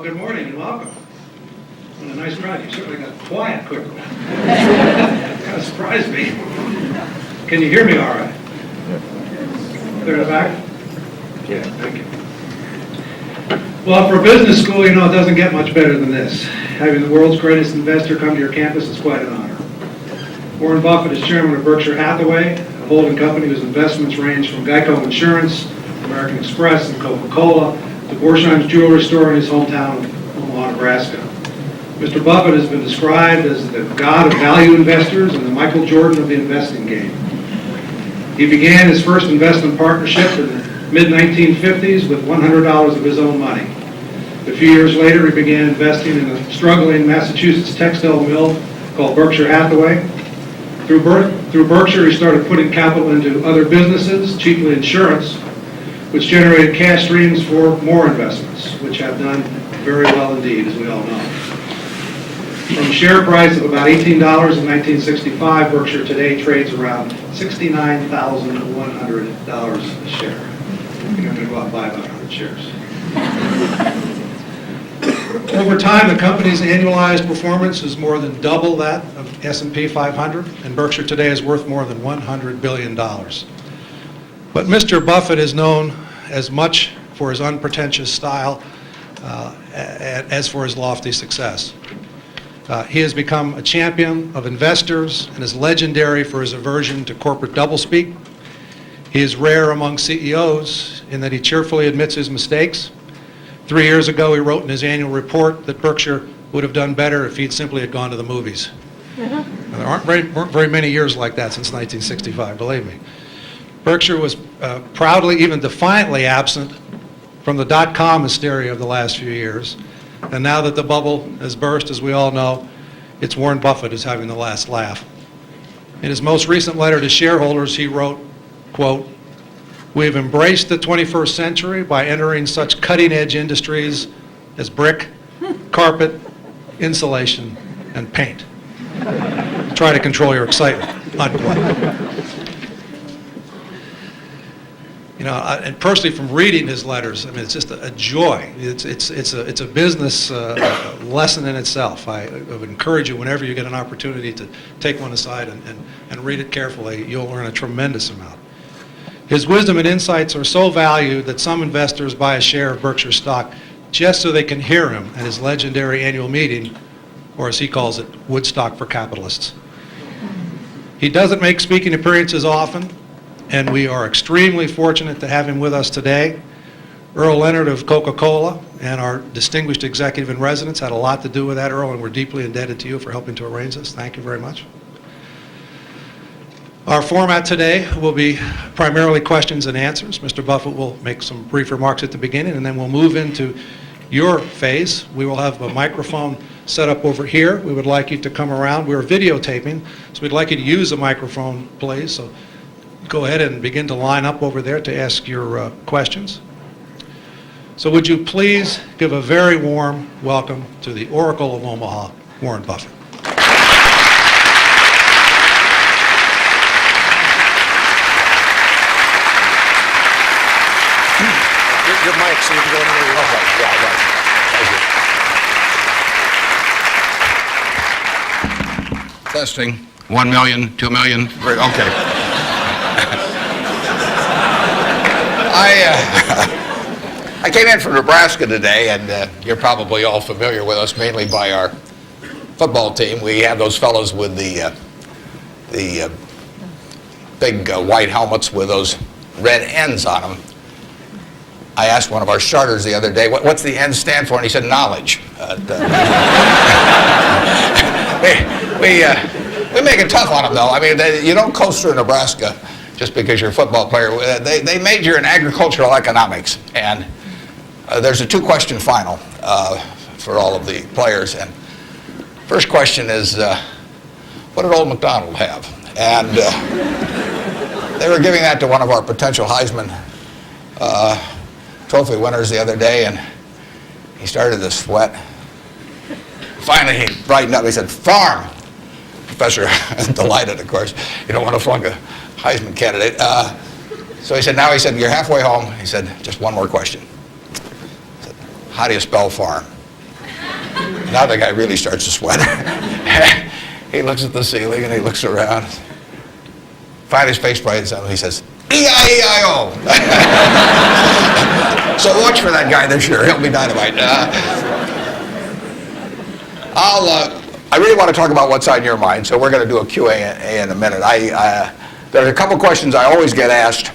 good morning and welcome. What a nice crowd. You certainly got quiet quickly. Kind of surprised me. Can you hear me all right? Clear the back? Yeah, thank you. Well, for a business school, you know, it doesn't get much better than this. Having the world's greatest investor come to your campus is quite an honor. Warren Buffett is chairman of Berkshire Hathaway, a holding company whose investments range from Geico Insurance, American Express, and Coca-Cola, to Borsheim's jewelry store in his hometown of Omaha, Nebraska. Mr. Buffett has been described as the god of value investors and the Michael Jordan of the investing game. He began his first investment partnership in the mid-1950s with $100 of his own money. A few years later, he began investing in a struggling Massachusetts textile mill called Berkshire Hathaway. Through Berkshire, he started putting capital into other businesses, chiefly insurance, which generated cash streams for more investments, which have done very well indeed, as we all know. From a share price of about $18 in 1965, Berkshire today trades around $69,100 a share. I think I'm going to go out and buy about 100 shares. Over time, the company's annualized performance is more than double that of S&P 500, and Berkshire today is worth more than $100 billion. But Mr. Buffett is known as much for his unpretentious style as for his lofty success. He has become a champion of investors and is legendary for his aversion to corporate doublespeak. He is rare among CEOs in that he cheerfully admits his mistakes. 3 years ago, he wrote in his annual report that Berkshire would have done better if he'd simply had gone to the movies. There weren't very many years like that since 1965, believe me. Berkshire was proudly, even defiantly absent from the dot-com hysteria of the last few years. And now that the bubble has burst, as we all know, it's Warren Buffett who's having the last laugh. In his most recent letter to shareholders, he wrote, quote, "We have embraced the 21st century by entering such cutting-edge industries as brick, carpet, insulation, and paint. Try to control your excitement," unquote. You know, and personally, from reading his letters, I mean, it's just a joy. It's a business lesson in itself. I would encourage you, whenever you get an opportunity, to take one aside and read it carefully. You'll learn a tremendous amount. His wisdom and insights are so valued that some investors buy a share of Berkshire stock just so they can hear him at his legendary annual meeting, or as he calls it, Woodstock for capitalists. He doesn't make speaking appearances often, and we are extremely fortunate to have him with us today. Earl Leonard of Coca-Cola and our distinguished executive in residence had a lot to do with that, Earl, and we're deeply indebted to you for helping to arrange this. Thank you very much. Our format today will be primarily questions and answers. Mr. Buffett will make some brief remarks at the beginning, and then we'll move into your phase. We will have a microphone set up over here. We would like you to come around. We're videotaping, so we'd like you to use the microphone, please. So go ahead and begin to line up over there to ask your questions. So would you please give a very warm welcome to the Oracle of Omaha, Warren Buffett. Your mic, so you can go anywhere you want. Yeah, right. Thank you. Testing. 1 million, 2 million. Great. Okay. I came in from Nebraska today, and you're probably all familiar with us mainly by our football team. We have those fellows with the big white helmets with those red ends on them. I asked one of our starters the other day, what's the N stand for? And he said, knowledge. We make it tough on them, though. I mean, you don't coast through Nebraska just because you're a football player. They major in agricultural economics. And there's a two-question final for all of the players. And first question is, what did old MacDonald have? And they were giving that to one of our potential Heisman Trophy winners the other day, and he started to sweat. Finally, he brightened up. He said, farm. Professor, delighted, of course. You don't want to flunk a Heisman candidate. So he said, you're halfway home. He said, just one more question. He said, how do you spell farm? Now the guy really starts to sweat. He looks at the ceiling and he looks around. Finally his face brightens up and he says, E-I-E-I-O. So watch for that guy this year. He'll be dynamite. I really want to talk about what's on your mind, so we're going to do a Q&A in a minute. There's a couple questions I always get asked.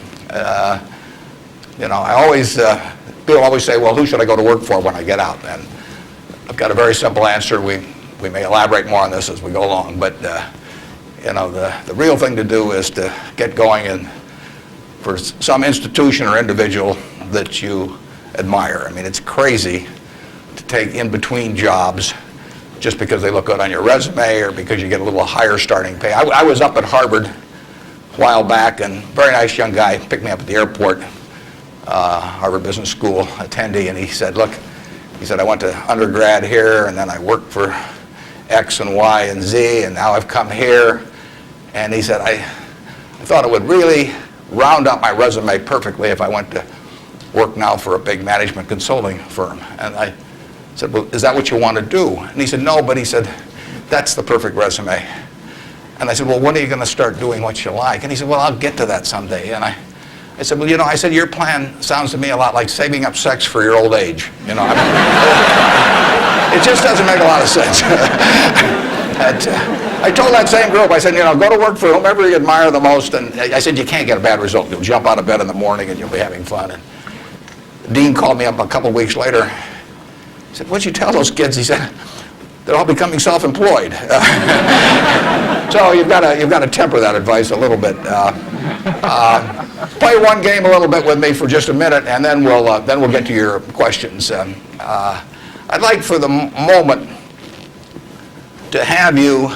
People always say, well, who should I go to work for when I get out? And I've got a very simple answer. We may elaborate more on this as we go along, but the real thing to do is to get going in for some institution or individual that you admire. I mean, it's crazy to take in between jobs just because they look good on your resume or because you get a little higher starting pay. I was up at Harvard a while back, and a very nice young guy picked me up at the airport, Harvard Business School attendee, and he said, look, I went to undergrad here, and then I worked for X and Y and Z, and now I've come here. And he said, I thought it would really round up my resume perfectly if I went to work now for a big management consulting firm. And I said, well, is that what you want to do? And he said, no, but he said, that's the perfect resume. And I said, well, when are you going to start doing what you like? And he said, well, I'll get to that someday. And I said, well, your plan sounds to me a lot like saving up sex for your old age. It just doesn't make a lot of sense. I told that same group, I said, go to work for whomever you admire the most. And I said, you can't get a bad result. You'll jump out of bed in the morning and you'll be having fun. And the dean called me up a couple of weeks later. He said, what'd you tell those kids? He said, they're all becoming self-employed. So you've got to temper that advice a little bit. Play one game a little bit with me for just a minute, and then we'll get to your questions. I'd like for the moment to have you,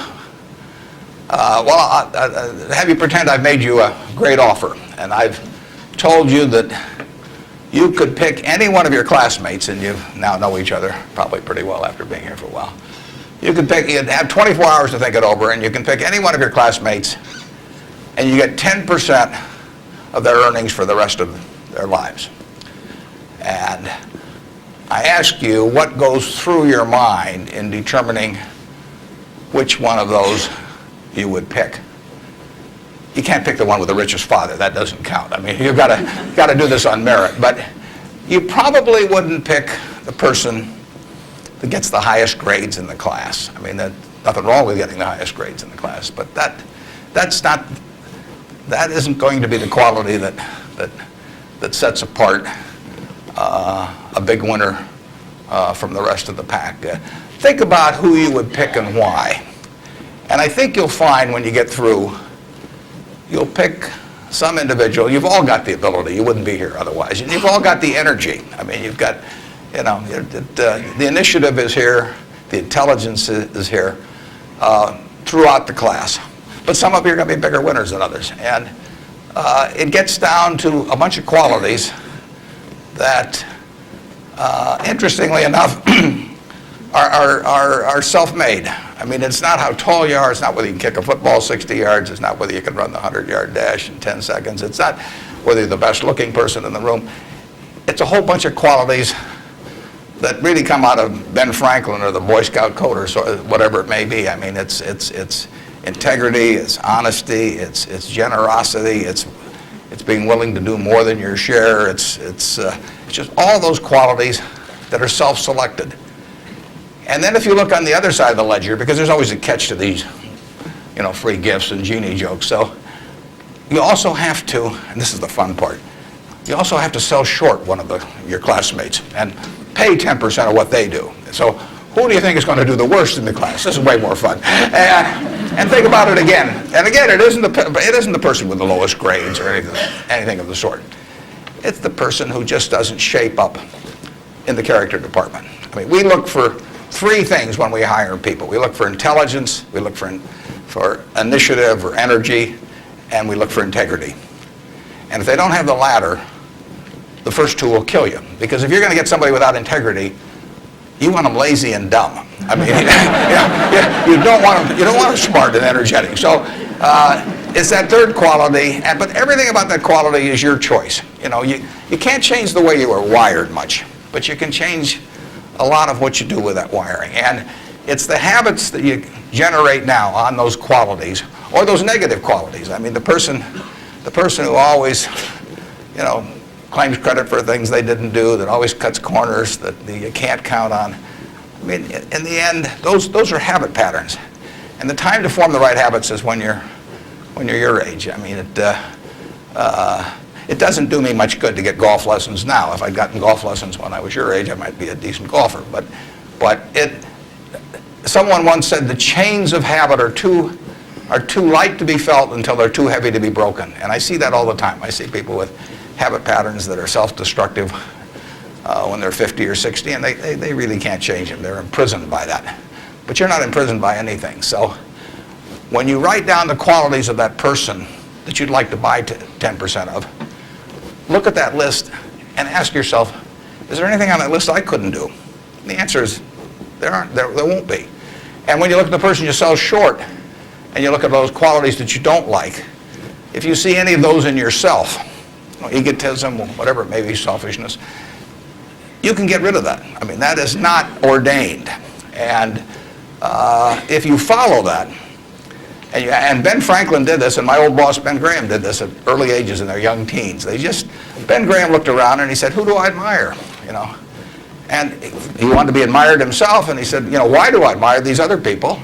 have you pretend I've made you a great offer, and I've told you that you could pick any one of your classmates, and you now know each other probably pretty well after being here for a while. You'd have 24 hours to think it over, and you can pick any one of your classmates, and you get 10% of their earnings for the rest of their lives. And I ask you, what goes through your mind in determining which one of those you would pick? You can't pick the one with the richest father. That doesn't count. I mean, you've got to do this on merit. But you probably wouldn't pick the person that gets the highest grades in the class. I mean, nothing wrong with getting the highest grades in the class, but that isn't going to be the quality that sets apart a big winner from the rest of the pack. Think about who you would pick and why. And I think you'll find when you get through, you'll pick some individual. You've all got the ability. You wouldn't be here otherwise. You've all got the energy. I mean, you've got, the initiative is here. The intelligence is here throughout the class. But some of you are going to be bigger winners than others. And it gets down to a bunch of qualities that, interestingly enough, are self-made. I mean, it's not how tall you are. It's not whether you can kick a football 60 yards. It's not whether you can run the 100-yard dash in 10 seconds. It's not whether you're the best-looking person in the room. It's a whole bunch of qualities that really come out of Ben Franklin or the Boy Scout code or whatever it may be. I mean, it's integrity, it's honesty, it's generosity, it's being willing to do more than your share. It's just all those qualities that are self-selected. And then if you look on the other side of the ledger, because there's always a catch to these, free gifts and genie jokes. So you also have to, and this is the fun part, you also have to sell short one of your classmates and pay 10% of what they do. So who do you think is going to do the worst in the class? This is way more fun. And think about it again. And again, it isn't the person with the lowest grades or anything of the sort. It's the person who just doesn't shape up in the character department. I mean, we look for three things when we hire people. We look for intelligence, we look for initiative or energy, and we look for integrity. And if they don't have the latter, the first two will kill you. Because if you're going to get somebody without integrity, you want them lazy and dumb. I mean, you don't want them smart and energetic. So it's that third quality, but everything about that quality is your choice. You can't change the way you are wired much, but you can change a lot of what you do with that wiring. And it's the habits that you generate now on those qualities, or those negative qualities. I mean, the person who always, claims credit for things they didn't do, that always cuts corners, that you can't count on. I mean, in the end, those are habit patterns. And the time to form the right habits is when you're your age. I mean, it doesn't do me much good to get golf lessons now. If I'd gotten golf lessons when I was your age, I might be a decent golfer. But someone once said the chains of habit are too light to be felt until they're too heavy to be broken. And I see that all the time. I see people with habit patterns that are self-destructive when they're 50 or 60, and they really can't change them. They're imprisoned by that. But you're not imprisoned by anything. So when you write down the qualities of that person that you'd like to buy 10% of, look at that list and ask yourself, is there anything on that list I couldn't do? And the answer is there won't be. And when you look at the person you sell short and you look at those qualities that you don't like, if you see any of those in yourself, egotism, whatever it may be, selfishness, you can get rid of that. I mean, that is not ordained. And if you follow that, and Ben Franklin did this, and my old boss Ben Graham did this at early ages in their young teens. Ben Graham looked around and he said, who do I admire? And he wanted to be admired himself, and he said, why do I admire these other people?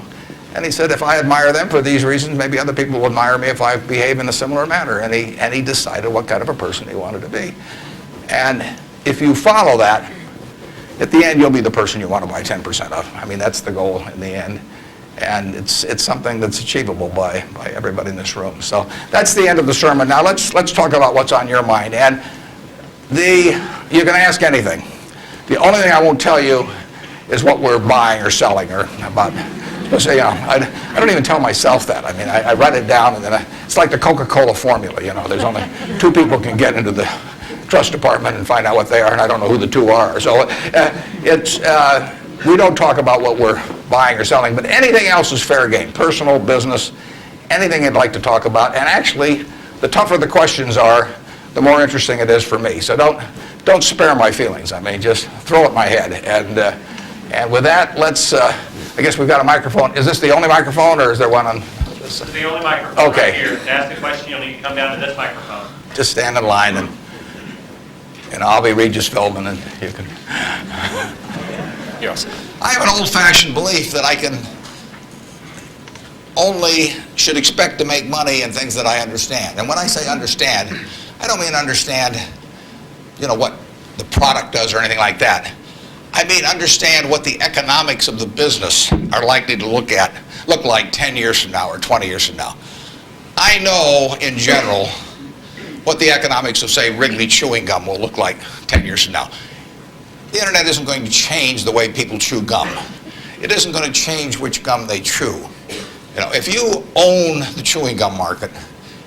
And he said, if I admire them for these reasons, maybe other people will admire me if I behave in a similar manner. And he decided what kind of a person he wanted to be. And if you follow that, at the end, you'll be the person you want to buy 10% of. I mean, that's the goal in the end. And it's something that's achievable by everybody in this room. So that's the end of the sermon. Now let's talk about what's on your mind. And you can ask anything. The only thing I won't tell you is what we're buying or selling or about. I don't even tell myself that. I mean, I write it down, and then it's like the Coca-Cola formula. There's only 2 people can get into the trust department and find out what they are, and I don't know who the 2 are. So we don't talk about what we're buying or selling, but anything else is fair game. Personal, business, anything you'd like to talk about. And actually, the tougher the questions are, the more interesting it is for me. So don't spare my feelings. I mean, just throw at my head. And with that, let's. I guess we've got a microphone. Is this the only microphone, or is there one on this? This is the only microphone. Okay. Right here. To ask a question, you'll need to come down to this microphone. Just stand in line, and I'll be Regis Philbin, and you can. Yes. I have an old-fashioned belief that I should expect to make money in things that I understand. And when I say understand, I don't mean understand, what the product does or anything like that. I mean understand what the economics of the business are likely to look like 10 years from now or 20 years from now. I know, in general, what the economics of, say, Wrigley chewing gum will look like 10 years from now. The internet isn't going to change the way people chew gum. It isn't going to change which gum they chew. If you own the chewing gum market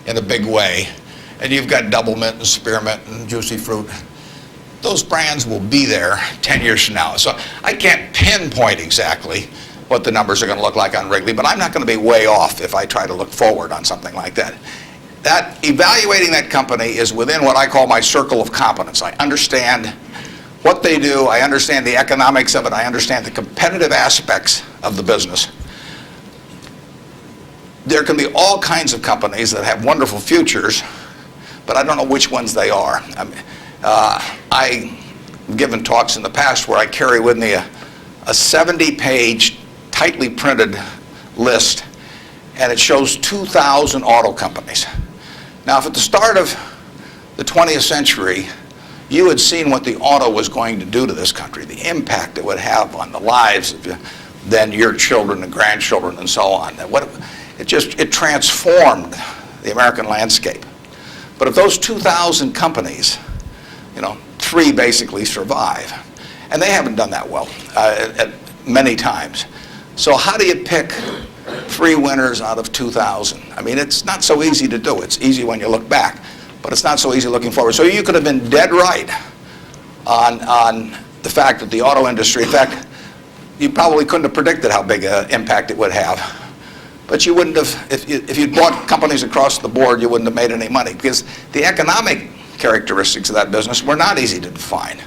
in a big way, and you've got Double Mint and Spearmint and Juicy Fruit, those brands will be there 10 years from now. So I can't pinpoint exactly what the numbers are going to look like on Wrigley, but I'm not going to be way off if I try to look forward on something like that. That evaluating that company is within what I call my circle of competence. I understand what they do, I understand the economics of it, I understand the competitive aspects of the business. There can be all kinds of companies that have wonderful futures, but I don't know which ones they are. I've given talks in the past where I carry with me a 70-page, tightly printed list, and it shows 2,000 auto companies. Now, if at the start of the 20th century, you had seen what the auto was going to do to this country, the impact it would have on the lives of then your children and grandchildren and so on. It transformed the American landscape. But of those 2,000 companies, 3 basically survive. And they haven't done that well many times. So how do you pick 3 winners out of 2,000? I mean, it's not so easy to do. It's easy when you look back, but it's not so easy looking forward. So you could have been dead right on the fact that the auto industry, in fact, you probably couldn't have predicted how big an impact it would have. But you wouldn't have, if you'd bought companies across the board, you wouldn't have made any money, because the economic characteristics of that business were not easy to define.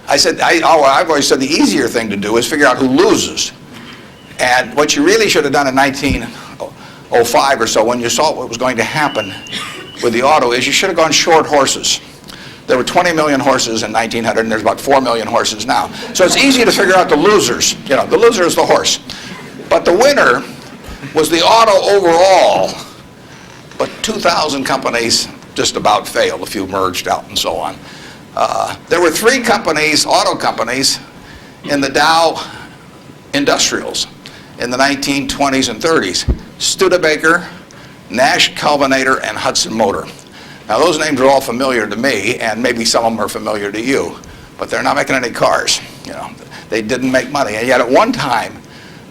I've always said the easier thing to do is figure out who loses. And what you really should have done in 1905 or so, when you saw what was going to happen with the auto, is you should have gone short horses. There were 20 million horses in 1900, and there's about 4 million horses now. So it's easy to figure out the losers. You know, the loser is the horse. But the winner was the auto overall. But 2,000 companies just about failed. A few merged out and so on. There were 3 companies, auto companies, in the Dow Industrials in the 1920s and 30s. Studebaker, Nash Kelvinator, and Hudson Motor. Now those names are all familiar to me, and maybe some of them are familiar to you, but they're not making any cars. You know, they didn't make money, and yet at one time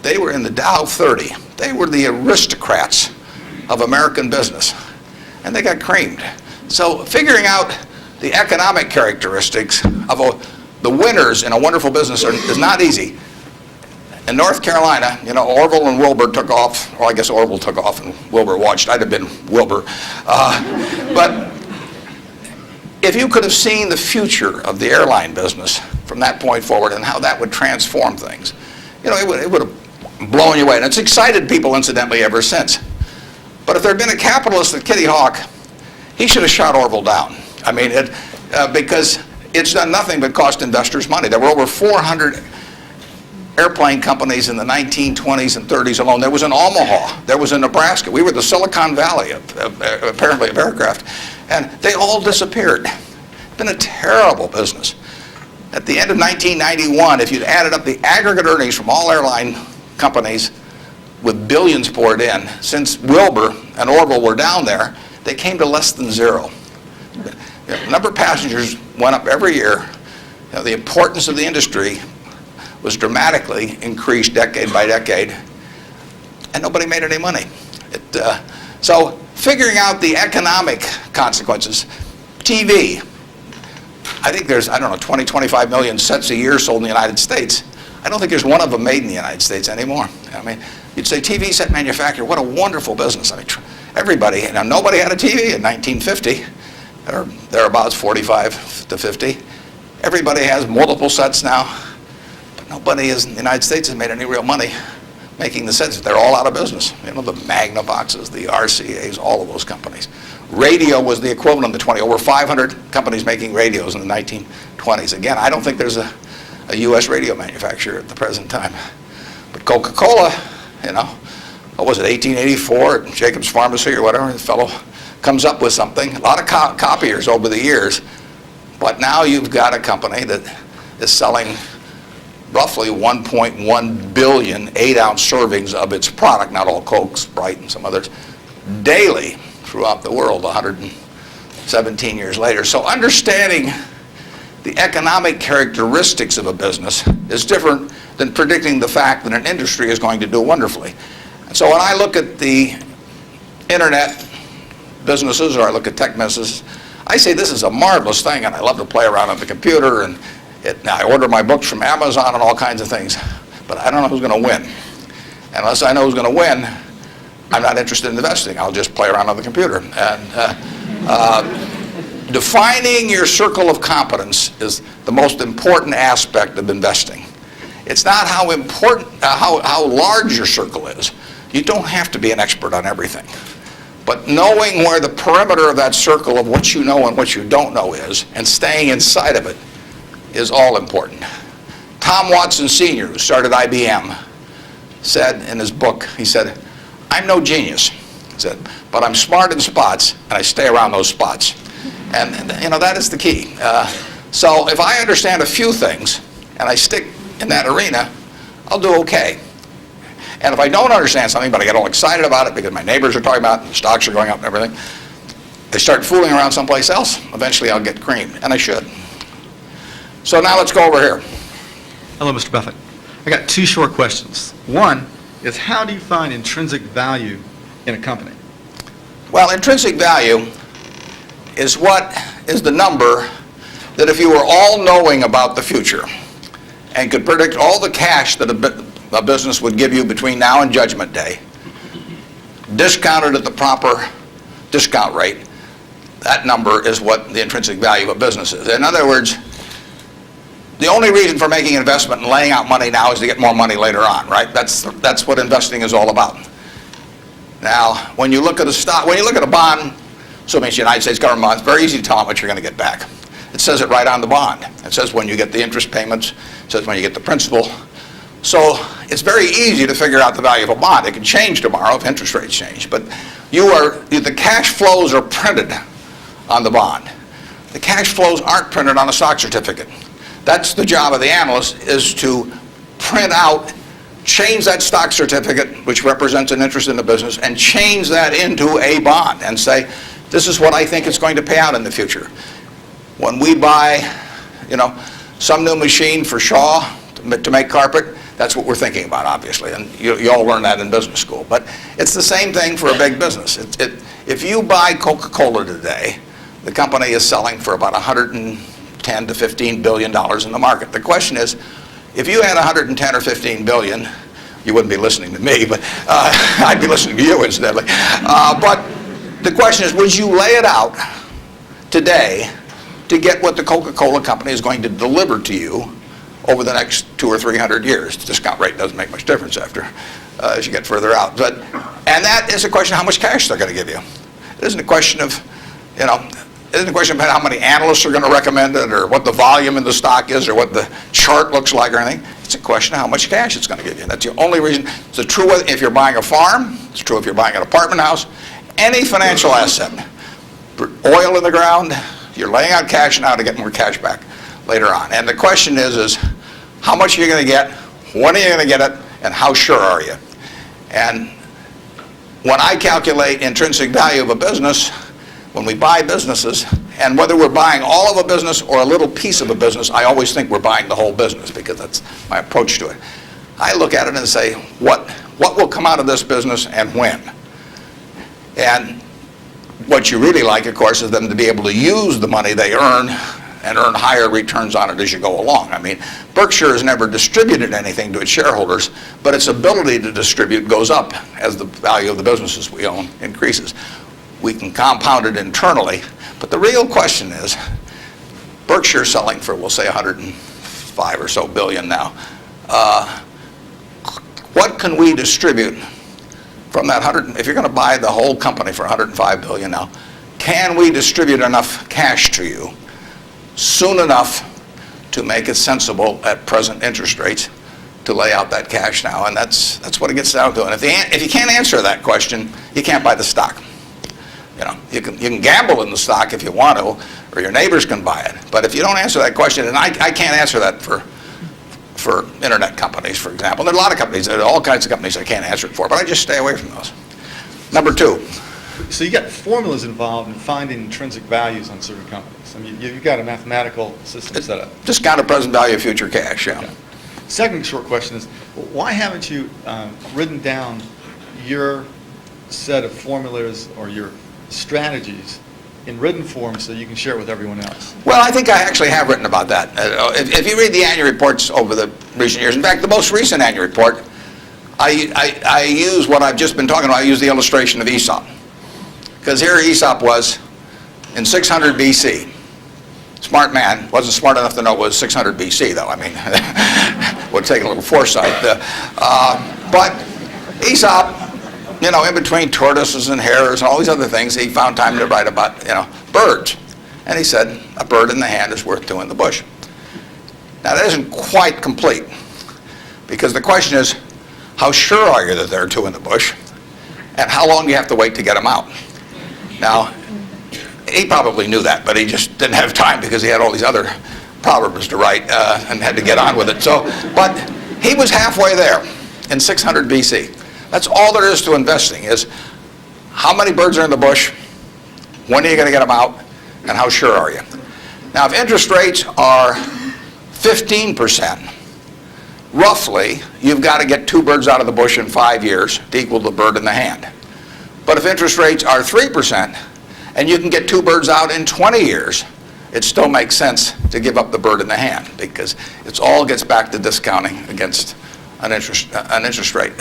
they were in the Dow 30. They were the aristocrats of American business, and they got creamed. So figuring out the economic characteristics of the winners in a wonderful business is not easy. In North Carolina, you know, Orville and Wilbur took off. Well, I guess Orville took off and Wilbur watched. I'd have been Wilbur. But if you could have seen the future of the airline business from that point forward and how that would transform things, you know, it would have blown you away. And it's excited people, incidentally, ever since. But if there had been a capitalist at Kitty Hawk, he should have shot Orville down. I mean, because it's done nothing but cost investors money. There were over 400 airplane companies in the 1920s and 30s alone. There was in Omaha. There was in Nebraska. We were the Silicon Valley, apparently, of aircraft. And they all disappeared. It's been a terrible business. At the end of 1991, if you'd added up the aggregate earnings from all airline companies with billions poured in, since Wilbur and Orville were down there, they came to less than zero. The number of passengers went up every year. You know, the importance of the industry was dramatically increased decade by decade, and nobody made any money. So figuring out the economic consequences. TV, I think there's, 20, 25 million sets a year sold in the United States. I don't think there's one of them made in the United States anymore. I mean, you'd say TV set manufacturer, what a wonderful business. I mean, everybody, you know, nobody had a TV in 1950, or thereabouts, 45 to 50. Everybody has multiple sets now. Nobody in the United States has made any real money making the sets. They're all out of business. You know, the Magnavoxes, the RCAs, all of those companies. Radio was the equivalent of the 20. Over 500 companies making radios in the 1920s. Again, I don't think there's a U.S. radio manufacturer at the present time. But Coca-Cola, you know, what was it, 1884 at Jacobs Pharmacy or whatever, the fellow comes up with something. A lot of copiers over the years. But now you've got a company that is selling roughly 1.1 billion 8-ounce servings of its product, not all Coke, Sprite, and some others, daily throughout the world 117 years later. So understanding the economic characteristics of a business is different than predicting the fact that an industry is going to do wonderfully. And so when I look at the internet businesses, or I look at tech businesses, I say this is a marvelous thing, and I love to play around on the computer, and I order my books from Amazon and all kinds of things, but I don't know who's going to win. And unless I know who's going to win, I'm not interested in investing. I'll just play around on the computer. And defining your circle of competence is the most important aspect of investing. It's not how important, how large your circle is. You don't have to be an expert on everything. But knowing where the perimeter of that circle of what you know and what you don't know is, and staying inside of it, is all important. Tom Watson Sr., who started IBM, said in his book, he said, I'm no genius, he said, but I'm smart in spots, and I stay around those spots. And you know, that is the key. So if I understand a few things, and I stick in that arena, I'll do okay. And if I don't understand something, but I get all excited about it because my neighbors are talking about it, and the stocks are going up and everything, I start fooling around someplace else, eventually I'll get creamed, and I should. So now let's go over here. Hello, Mr. Buffett. I got 2 short questions. One is, how do you find intrinsic value in a company? Well, intrinsic value is what is the number that if you were all-knowing about the future and could predict all the cash that a business would give you between now and Judgment Day, discounted at the proper discount rate, that number is what the intrinsic value of a business is. In other words, the only reason for making an investment and laying out money now is to get more money later on, right? That's what investing is all about. Now, when you look at a stock, when you look at a bond, assuming it's the United States government bond, it's very easy to tell how much you're going to get back. It says it right on the bond. It says when you get the interest payments, it says when you get the principal. So it's very easy to figure out the value of a bond. It can change tomorrow if interest rates change, but the cash flows are printed on the bond. The cash flows aren't printed on a stock certificate. That's the job of the analyst, is to print out, change that stock certificate, which represents an interest in the business, and change that into a bond and say, this is what I think it's going to pay out in the future. When we buy, some new machine for Shaw to make carpet, that's what we're thinking about, obviously, and you all learn that in business school. But it's the same thing for a big business. If you buy Coca-Cola today, the company is selling for about $110 to $15 billion in the market. The question is, if you had 110 or 15 billion, you wouldn't be listening to me, but I'd be listening to you incidentally. But the question is, would you lay it out today to get what the Coca-Cola company is going to deliver to you over the next 200 or 300 years? The discount rate doesn't make much difference as you get further out. And that is a question of how much cash they're going to give you. It isn't a question of, it isn't a question about how many analysts are going to recommend it or what the volume in the stock is or what the chart looks like or anything. It's a question of how much cash it's going to give you. That's the only reason. It's true if you're buying a farm. It's true if you're buying an apartment house. Any financial asset. Oil in the ground, you're laying out cash now to get more cash back later on. And the question is how much are you going to get, when are you going to get it, and how sure are you? And when I calculate intrinsic value of a business, when we buy businesses, and whether we're buying all of a business or a little piece of a business, I always think we're buying the whole business because that's my approach to it. I look at it and say, what will come out of this business and when? And what you really like, of course, is them to be able to use the money they earn and earn higher returns on it as you go along. I mean, Berkshire has never distributed anything to its shareholders, but its ability to distribute goes up as the value of the businesses we own increases. We can compound it internally, but the real question is, Berkshire selling for, we'll say, 105 or so billion now. What can we distribute from that 100? If you're going to buy the whole company for 105 billion now, can we distribute enough cash to you soon enough to make it sensible at present interest rates to lay out that cash now? And that's what it gets down to. And if you can't answer that question, you can't buy the stock. You can gamble in the stock if you want to, or your neighbors can buy it. But if you don't answer that question, and I can't answer that for internet companies, for example. There are a lot of companies, there are all kinds of companies I can't answer it for, but I just stay away from those. Number two. So you got formulas involved in finding intrinsic values on certain companies. I mean, you've got a mathematical system set up. Discounted present value of future cash, yeah. Okay. Second short question is, why haven't you written down your set of formulas or your strategies in written form so you can share it with everyone else? Well, I think I actually have written about that. If you read the annual reports over the recent years, in fact, the most recent annual report, I use what I've just been talking about. I use the illustration of Aesop. Because here Aesop was in 600 BC. Smart man, wasn't smart enough to know it was 600 BC, though. I mean, would take a little foresight. But Aesop, in between tortoises and hares and all these other things, he found time to write about, birds. And he said, a bird in the hand is worth two in the bush. Now, that isn't quite complete, because the question is, how sure are you that there are two in the bush? And how long do you have to wait to get them out? Now, he probably knew that, but he just didn't have time because he had all these other proverbs to write and had to get on with it. But he was halfway there in 600 BC. That's all there is to investing, is how many birds are in the bush, when are you going to get them out, and how sure are you? Now, if interest rates are 15%, roughly, you've got to get two birds out of the bush in 5 years to equal the bird in the hand. But if interest rates are 3%, and you can get two birds out in 20 years, it still makes sense to give up the bird in the hand, because it all gets back to discounting against an interest rate.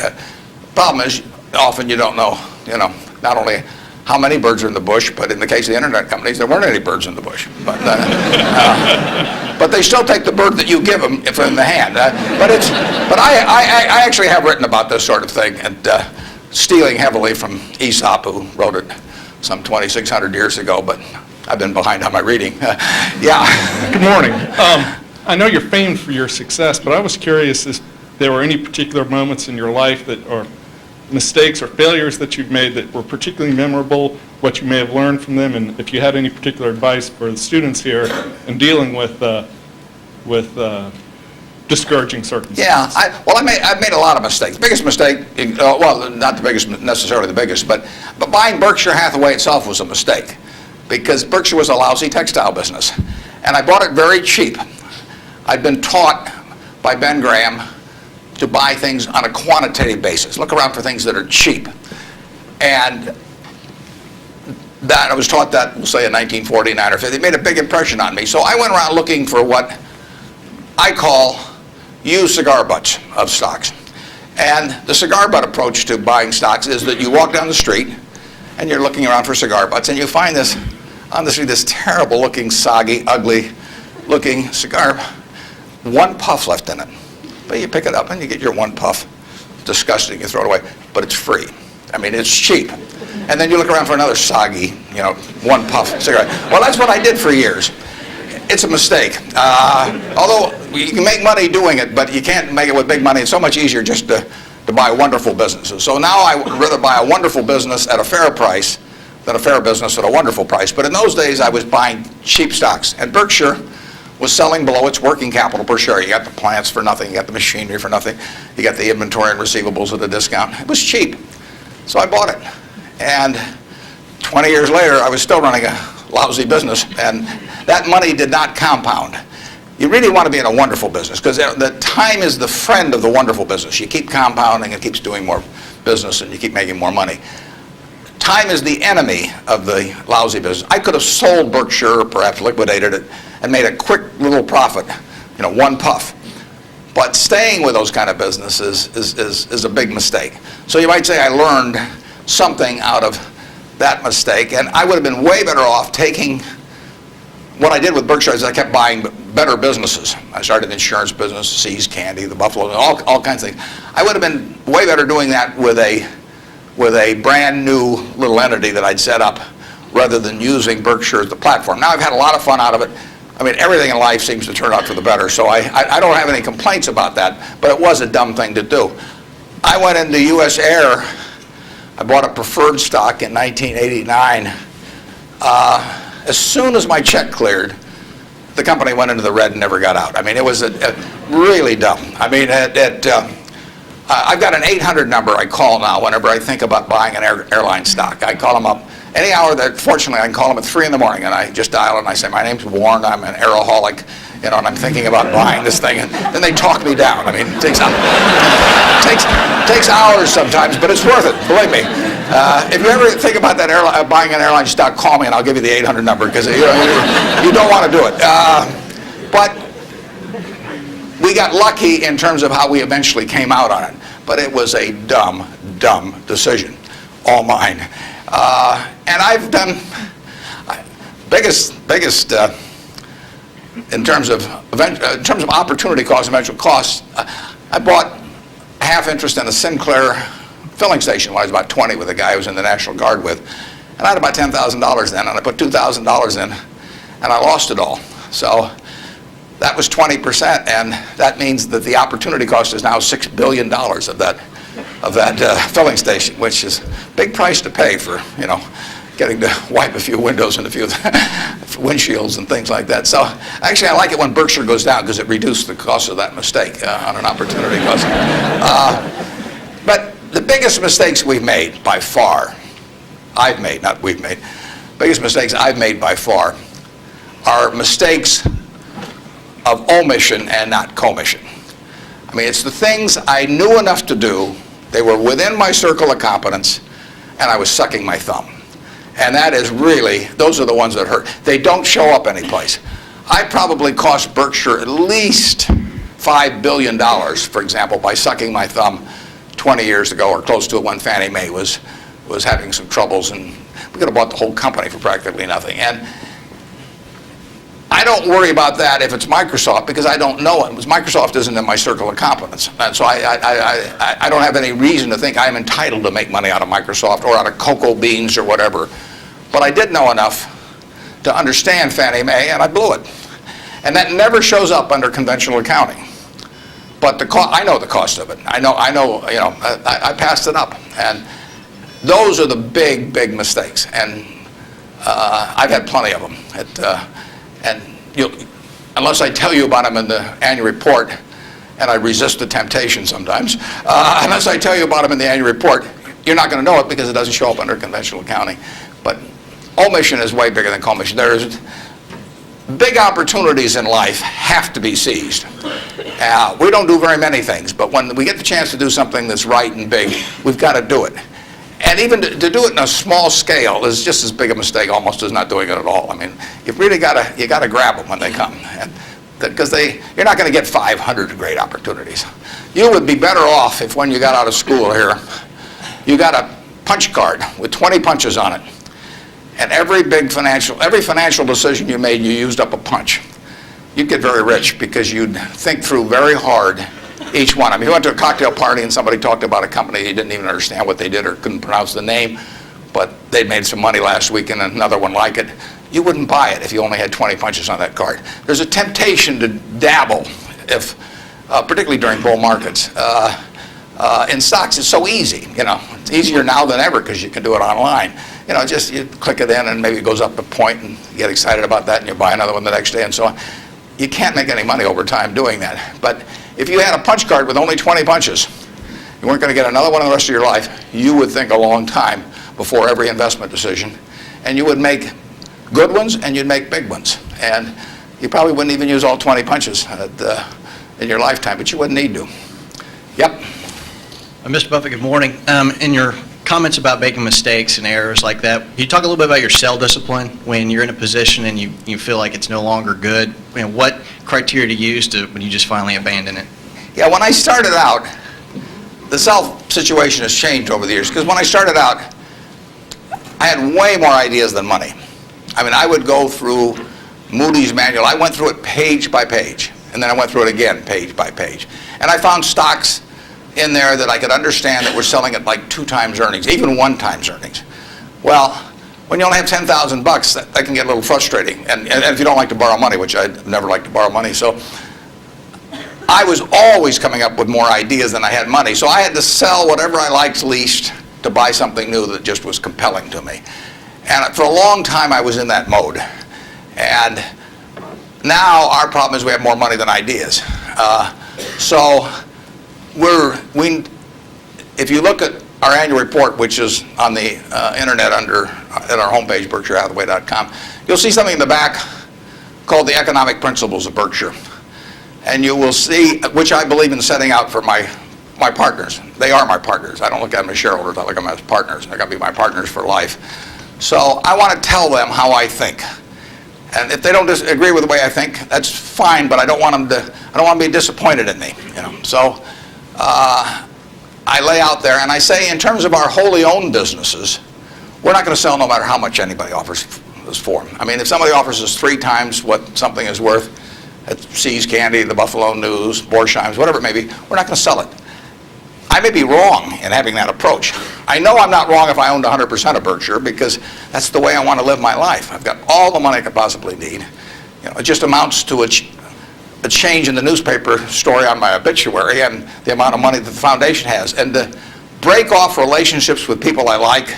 Problem is, often you don't know, not only how many birds are in the bush, but in the case of the internet companies, there weren't any birds in the bush. But they still take the bird that you give them if in the hand. But I actually have written about this sort of thing, and stealing heavily from Aesop, who wrote it some 2,600 years ago, but I've been behind on my reading. Yeah. Good morning. I know you're famed for your success, but I was curious if there were any particular moments in your life that, or mistakes or failures that you've made that were particularly memorable, what you may have learned from them, and if you had any particular advice for the students here in dealing with discouraging circumstances. Yeah, I've made a lot of mistakes. Biggest mistake, well, not the biggest, necessarily the biggest, but buying Berkshire Hathaway itself was a mistake, because Berkshire was a lousy textile business, and I bought it very cheap. I'd been taught by Ben Graham to buy things on a quantitative basis. Look around for things that are cheap. And that I was taught that, we'll say in 1949 or 50. It made a big impression on me. So I went around looking for what I call used cigar butts of stocks. And the cigar butt approach to buying stocks is that you walk down the street and you're looking around for cigar butts, and you find this on the street, this terrible looking, soggy, ugly looking cigar, one puff left in it. But you pick it up and you get your one puff. Disgusting, you throw it away, but it's free. I mean, it's cheap. And then you look around for another soggy, one puff cigarette. Well, that's what I did for years. It's a mistake. Although you can make money doing it, but you can't make it with big money. It's so much easier just to buy wonderful businesses. So now I would rather buy a wonderful business at a fair price than a fair business at a wonderful price. But in those days, I was buying cheap stocks. And Berkshire was selling below its working capital per share. You got the plants for nothing, you got the machinery for nothing, you got the inventory and receivables at a discount. It was cheap. So I bought it. And 20 years later, I was still running a lousy business, and that money did not compound. You really want to be in a wonderful business, because the time is the friend of the wonderful business. You keep compounding, it keeps doing more business, and you keep making more money. Time is the enemy of the lousy business. I could have sold Berkshire, perhaps liquidated it, and made a quick little profit, one puff. But staying with those kind of businesses is a big mistake. So you might say I learned something out of that mistake, and I would have been way better off taking what I did with Berkshire is I kept buying better businesses. I started the insurance business, See's Candy, the Buffalo, all kinds of things. I would have been way better doing that with a brand new little entity that I'd set up rather than using Berkshire as the platform. Now I've had a lot of fun out of it. I mean, everything in life seems to turn out for the better, so I don't have any complaints about that, but it was a dumb thing to do. I went into U.S. Air. I bought a preferred stock in 1989. As soon as my check cleared, the company went into the red and never got out. I mean, it was really dumb. I mean, I've got an 800 number I call now whenever I think about buying an airline stock. I call them up any hour fortunately, I can call them at 3 in the morning, and I just dial and I say, my name's Warren, I'm an aeroholic, and I'm thinking about buying this thing, and then they talk me down. I mean, it takes hours sometimes, but it's worth it, believe me. If you ever think about that buying an airline stock, call me and I'll give you the 800 number, because you don't want to do it. But we got lucky in terms of how we eventually came out on it, but it was a dumb decision, all mine. And I've done biggest in terms of opportunity cost, eventual costs. I bought half interest in a Sinclair filling station when I was about 20 with a guy I was in the National Guard with, and I had about $10,000 then, and I put $2,000 in, and I lost it all. So that was 20%, and that means that the opportunity cost is now $6 billion of that filling station, which is a big price to pay for, getting to wipe a few windows and a few windshields and things like that. So actually I like it when Berkshire goes down, because it reduced the cost of that mistake on an opportunity cost. But the biggest mistakes we've made by far, biggest mistakes I've made by far are mistakes of omission and not commission. I mean, it's the things I knew enough to do, they were within my circle of competence, and I was sucking my thumb. And that is really, those are the ones that hurt. They don't show up anyplace. I probably cost Berkshire at least $5 billion, for example, by sucking my thumb 20 years ago, or close to it, when Fannie Mae was was having some troubles, and we could have bought the whole company for practically nothing. And I don't worry about that if it's Microsoft, because I don't know it. Microsoft isn't in my circle of competence. And so I don't have any reason to think I'm entitled to make money out of Microsoft or out of cocoa beans or whatever. But I did know enough to understand Fannie Mae, and I blew it. And that never shows up under conventional accounting. But I know the cost of it. I know. You know, I passed it up. And those are the big, big mistakes. And I've had plenty of them. And unless I tell you about them in the annual report, and I resist the temptation sometimes, unless I tell you about them in the annual report, you're not going to know it because it doesn't show up under conventional accounting. But omission is way bigger than commission. There's big opportunities in life have to be seized. We don't do very many things, but when we get the chance to do something that's right and big, we've got to do it. And even to do it in a small scale is just as big a mistake almost as not doing it at all. I mean, you've really got to grab them when they come, because you're not going to get 500 great opportunities. You would be better off if when you got out of school here, you got a punch card with 20 punches on it, and every financial decision you made, you used up a punch. You'd get very rich because you'd think through very hard each one. I mean, you went to a cocktail party and somebody talked about a company, you didn't even understand what they did or couldn't pronounce the name, but they'd made some money last week and another one like it. You wouldn't buy it if you only had 20 punches on that card. There's a temptation to dabble, particularly during bull markets. In stocks, it's so easy. You know, it's easier now than ever because you can do it online. You know, just you click it in and maybe it goes up a point and you get excited about that and you buy another one the next day and so on. You can't make any money over time doing that. But if you had a punch card with only 20 punches, you weren't going to get another one in the rest of your life, you would think a long time before every investment decision. And you would make good ones and you'd make big ones. And you probably wouldn't even use all 20 punches in your lifetime, but you wouldn't need to. Yep. Mr. Buffett, good morning. In your comments about making mistakes and errors like that, can you talk a little bit about your sell discipline when you're in a position and you feel like it's no longer good? You know, what criteria to use when you just finally abandon it? Yeah, when I started out, the sell situation has changed over the years, because when I started out, I had way more ideas than money. I mean, I would go through Moody's manual. I went through it page by page, and then I went through it again page by page. And I found stocks in there that I could understand that were selling at like 2 times earnings, even 1 times earnings. Well, when you only have $10,000, that can get a little frustrating. And if you don't like to borrow money, which I never like to borrow money, so I was always coming up with more ideas than I had money. So I had to sell whatever I liked least to buy something new that just was compelling to me. And for a long time, I was in that mode. And now our problem is we have more money than ideas. So if you look at our annual report, which is on the internet at our homepage, BerkshireHathaway.com, you'll see something in the back called the Economic Principles of Berkshire. And you will see, which I believe in setting out for my partners. They are my partners. I don't look at them as shareholders. I look at them as partners. They're going to be my partners for life. So I want to tell them how I think. And if they don't agree with the way I think, that's fine. But I don't want them to be disappointed in me. You know. So I lay out there and I say, in terms of our wholly owned businesses, we're not going to sell no matter how much anybody offers us for them. I mean, if somebody offers us 3 times what something is worth, at See's Candy, the Buffalo News, Borsheim's, whatever it may be, we're not going to sell it. I may be wrong in having that approach. I know I'm not wrong if I owned 100% of Berkshire, because that's the way I want to live my life. I've got all the money I could possibly need. You know, it just amounts to a change in the newspaper story on my obituary and the amount of money that the foundation has. And to break off relationships with people I like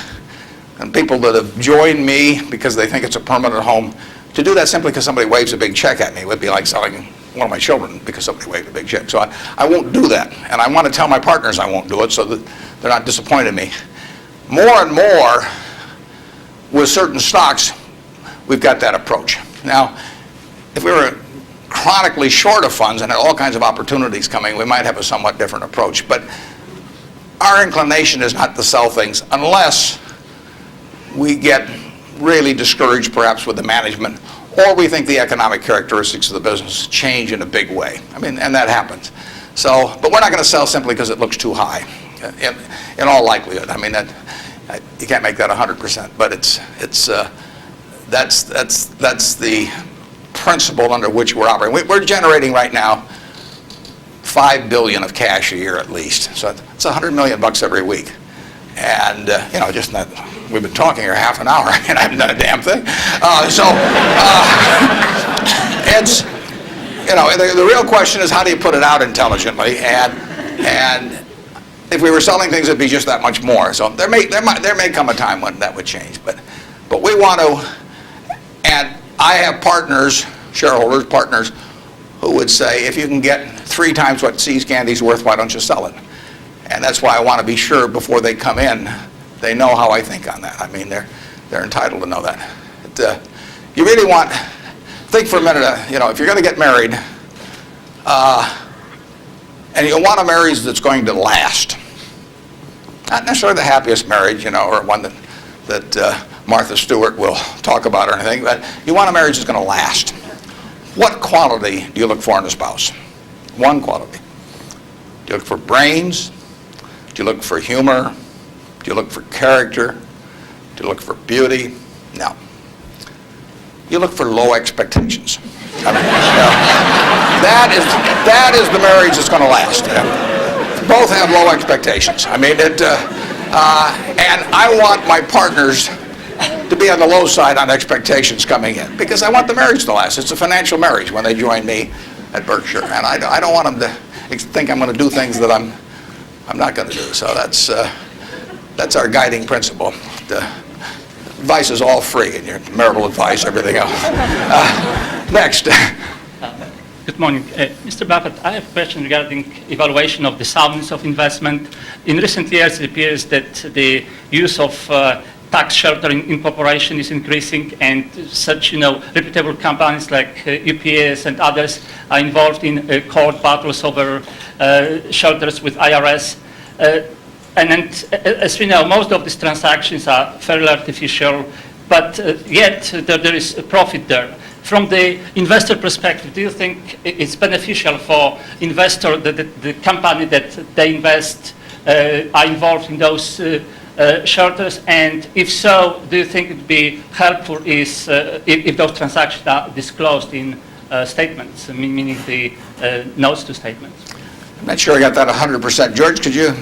and people that have joined me because they think it's a permanent home, to do that simply because somebody waves a big check at me would be like selling one of my children because somebody waved a big check. So I won't do that. And I want to tell my partners I won't do it so that they're not disappointed in me. More and more, with certain stocks, we've got that approach. Now, if we were chronically short of funds and had all kinds of opportunities coming, we might have a somewhat different approach. But our inclination is not to sell things unless we get really discouraged perhaps with the management, or we think the economic characteristics of the business change in a big way. I mean, and that happens. So, but we're not going to sell simply because it looks too high, in all likelihood. I mean, You can't make that 100%, but that's the principle under which we're operating. We're generating right now $5 billion of cash a year at least, so it's $100 million every week, and just not. We've been talking here half an hour, and I haven't done a damn thing. It's the real question is how do you put it out intelligently, and if we were selling things, it'd be just that much more. So there may come a time when that would change, but we want to. And I have shareholders, partners, who would say, if you can get 3 times what See's Candy's worth, why don't you sell it? And that's why I want to be sure before they come in, they know how I think on that. I mean, they're entitled to know that. You really think for a minute, if you're going to get married, and you want a marriage that's going to last, not necessarily the happiest marriage, or one that Martha Stewart will talk about or anything, but you want a marriage that's going to last. What quality do you look for in a spouse? One quality. Do you look for brains? Do you look for humor? Do you look for character? Do you look for beauty? No. You look for low expectations. I mean, that is the marriage that's going to last. Both have low expectations. I mean, and I want my partners to be on the low side on expectations coming in, because I want the marriage to last. It's a financial marriage when they join me at Berkshire, and I don't want them to think I'm going to do things that I'm not going to do. So that's our guiding principle. The advice is all free, and your marital advice, everything else. Next. Good morning. Mr. Buffett, I have a question regarding evaluation of the soundness of investment. In recent years, it appears that the use of tax sheltering in corporation is increasing, and such, reputable companies like UPS and others are involved in court battles over shelters with IRS. And as we know, most of these transactions are fairly artificial, but yet there is a profit there. From the investor perspective, do you think it's beneficial for investor that the company that they invest are involved in those shelters? And if so, do you think it would be helpful if those transactions are disclosed in statements, meaning the notes to statements? I'm not sure I got that 100%. George, could you?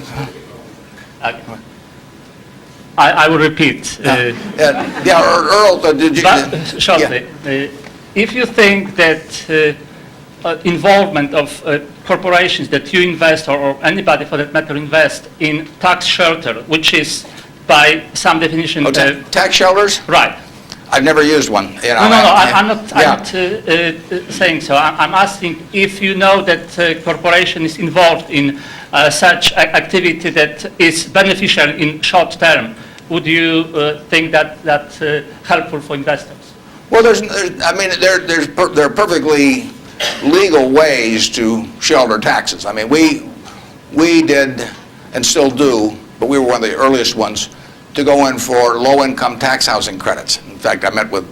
I will repeat. Earl, did you? Shortly. Yeah. If you think that involvement of corporations that you invest, or anybody for that matter invest in tax shelter, which is by some definition... tax shelters? Right. I've never used one. I'm not saying so. I'm asking if you know that corporation is involved in such activity that is beneficial in short term. Would you think that that's helpful for investors? Well, there are perfectly legal ways to shelter taxes. I mean, we did and still do, but we were one of the earliest ones to go in for low-income tax housing credits. In fact, I met with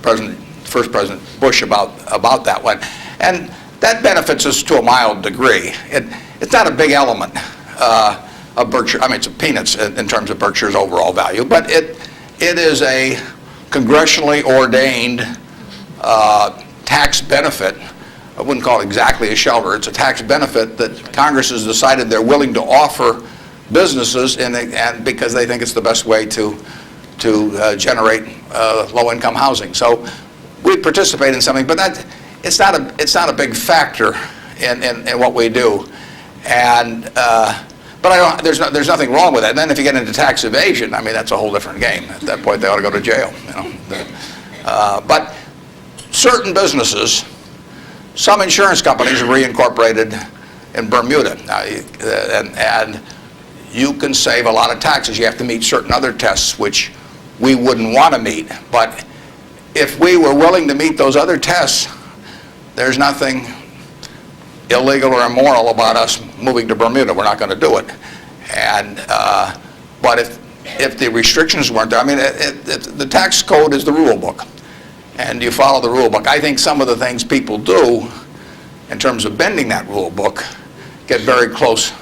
first President Bush about that one, and that benefits us to a mild degree. It's not a big element of Berkshire. I mean, it's peanuts in terms of Berkshire's overall value, but it is a congressionally ordained tax benefit. I wouldn't call it exactly a shelter. It's a tax benefit that Congress has decided they're willing to offer businesses, and because they think it's the best way to generate low-income housing. So we participate in something, but it's not a big factor in what we do. And but there's nothing wrong with that. And then if you get into tax evasion, I mean, that's a whole different game. At that point, they ought to go to jail. But certain businesses, some insurance companies are reincorporated in Bermuda, and you can save a lot of taxes. You have to meet certain other tests which we wouldn't want to meet. But if we were willing to meet those other tests, there's nothing illegal or immoral about us moving to Bermuda. We're not going to do it. And but if the restrictions weren't there, I mean, the tax code is the rule book, and you follow the rule book. I think some of the things people do in terms of bending that rule book get very close